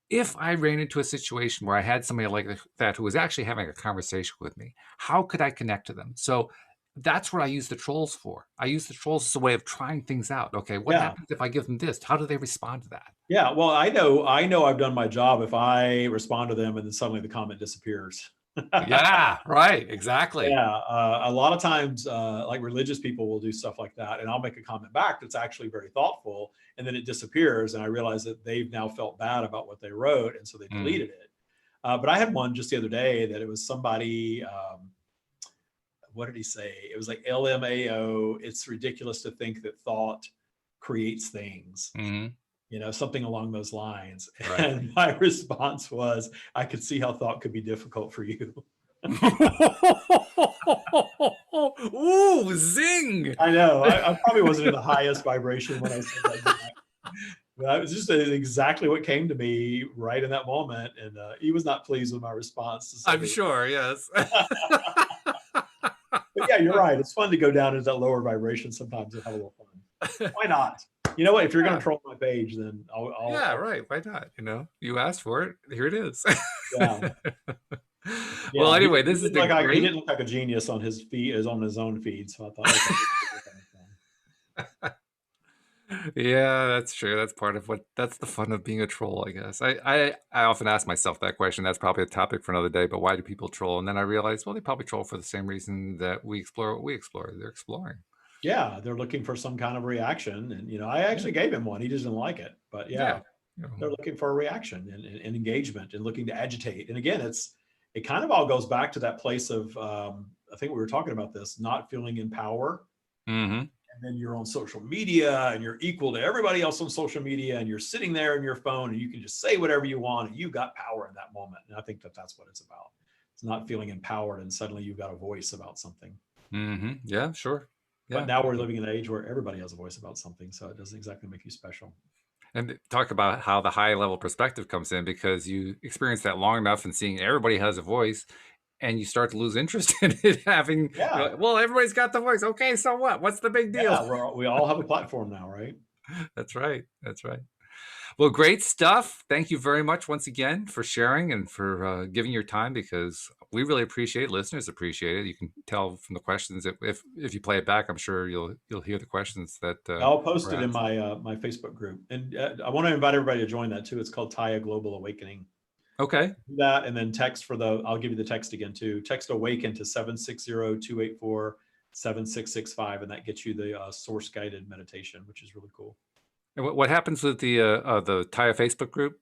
if I ran into a situation where I had somebody like that who was actually having a conversation with me, how could I connect to them? So that's what I use the trolls for. I use the trolls as a way of trying things out. Okay, what Yeah. happens if I give them this? How do they respond to that? Yeah. Well, I know I've done my job if I respond to them and then suddenly the comment disappears. Yeah, right, exactly. Yeah, a lot of times, like religious people will do stuff like that, and I'll make a comment back that's actually very thoughtful, and then it disappears, and I realize that they've now felt bad about what they wrote, and so they Mm. deleted it. But I had one just the other day that it was somebody. What did he say? It was like LMAO. It's ridiculous to think that thought creates things. Mhm. Something along those lines. Right. And my response was, I could see how thought could be difficult for you. Ooh, zing! I know. I probably wasn't in the highest vibration when I said that. But it was just exactly what came to me right in that moment. And he was not pleased with my response. To I'm sure, yes. But yeah, you're right. It's fun to go down into that lower vibration sometimes and have a little fun. Why not? You know what? If you're going to troll my page, then Yeah, right. Why not? You asked for it. Here it is. Yeah. Well, Yeah, anyway, this has been he great. didn't look like a genius on his feed, is on his own feed. So I thought, okay. Yeah, that's true. That's part of that's the fun of being a troll, I guess. I often ask myself that question. That's probably a topic for another day, but why do people troll? And then I realize, well, they probably troll for the same reason that we explore what we explore. They're exploring. Yeah, they're looking for some kind of reaction, and I actually gave him one. He doesn't like it, but yeah, they're looking for a reaction and engagement and looking to agitate. And again, it kind of all goes back to that place of I think we were talking about this, not feeling in power. Mm-hmm. And then you're on social media and you're equal to everybody else on social media, and you're sitting there in your phone and you can just say whatever you want and you've got power in that moment. And I think that's what it's about. It's not feeling empowered and suddenly you've got a voice about something. Mm-hmm. Yeah, sure. Yeah. But now we're living in an age where everybody has a voice about something, so it doesn't exactly make you special. And talk about how the high level perspective comes in, because you experience that long enough and seeing everybody has a voice, and you start to lose interest in it having, well, everybody's got the voice. Okay, so what? What's the big deal? Yeah, we all have a platform now, right? That's right. That's right. Well, great stuff. Thank you very much once again for sharing and for giving your time, because we really appreciate it. Listeners appreciate it. You can tell from the questions. If you play it back, I'm sure you'll hear the questions that I'll post it in my my Facebook group, and I want to invite everybody to join that too. It's called Taya Global Awakening. Okay. Do that, and then text I'll give you the text again too. Text AWAKEN to 760-284-7665, and that gets you the source guided meditation, which is really cool. And what happens with the Taya Facebook group?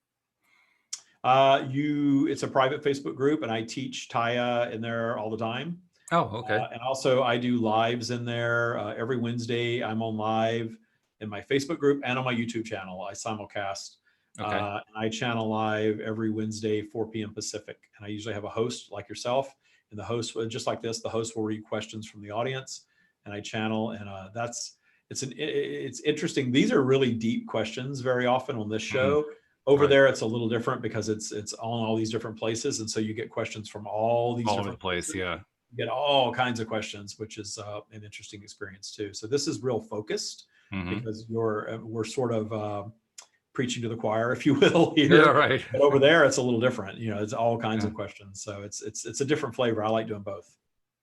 It's a private Facebook group, and I teach Taya in there all the time. Oh, okay. And also I do lives in there every Wednesday. I'm on live in my Facebook group and on my YouTube channel. I simulcast. Okay. And I channel live every Wednesday, 4 p.m. Pacific. And I usually have a host like yourself, and the host, just like this, the host will read questions from the audience, and I channel. And it's interesting. These are really deep questions very often on this show. Mm-hmm. Over there, it's a little different because it's on all these different places, and so you get questions from all these different places. Yeah, you get all kinds of questions, which is an interesting experience too. So this is real focused because we're sort of preaching to the choir, if you will, here. Yeah, right. But over there, it's a little different. It's all kinds of questions. So it's a different flavor. I like doing both.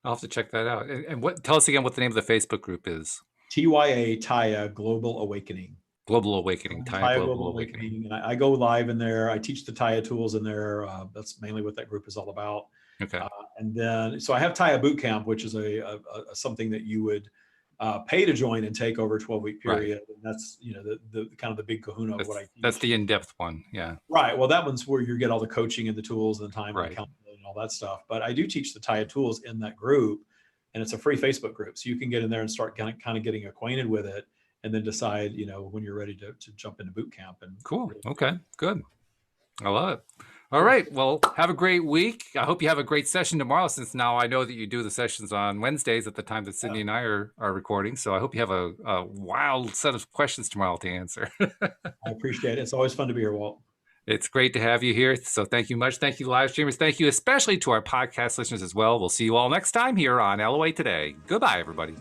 I'll have to check that out. And tell us again what the name of the Facebook group is. Taya Global Awakening. Global Awakening. Taya Global Awakening. And I go live in there. I teach the Taya tools in there. That's mainly what that group is all about. Okay. And then, so I have Taya Bootcamp, which is something that you would pay to join and take over a 12-week period. Right. And that's, the kind of the big kahuna of what I teach. That's the in-depth one. Yeah. Right. Well, that one's where you get all the coaching and the tools and the time and the accountability and and all that stuff. But I do teach the Taya tools in that group, and it's a free Facebook group. So you can get in there and start kind of getting acquainted with it, and then decide, when you're ready to jump into boot camp. And Cool. Okay, good. I love it. All right. Well, have a great week. I hope you have a great session tomorrow, since now I know that you do the sessions on Wednesdays at the time that Sydney and I are recording. So I hope you have a wild set of questions tomorrow to answer. I appreciate it. It's always fun to be here, Walt. It's great to have you here. So thank you much. Thank you, live streamers. Thank you especially to our podcast listeners as well. We'll see you all next time here on LOA Today. Goodbye, everybody.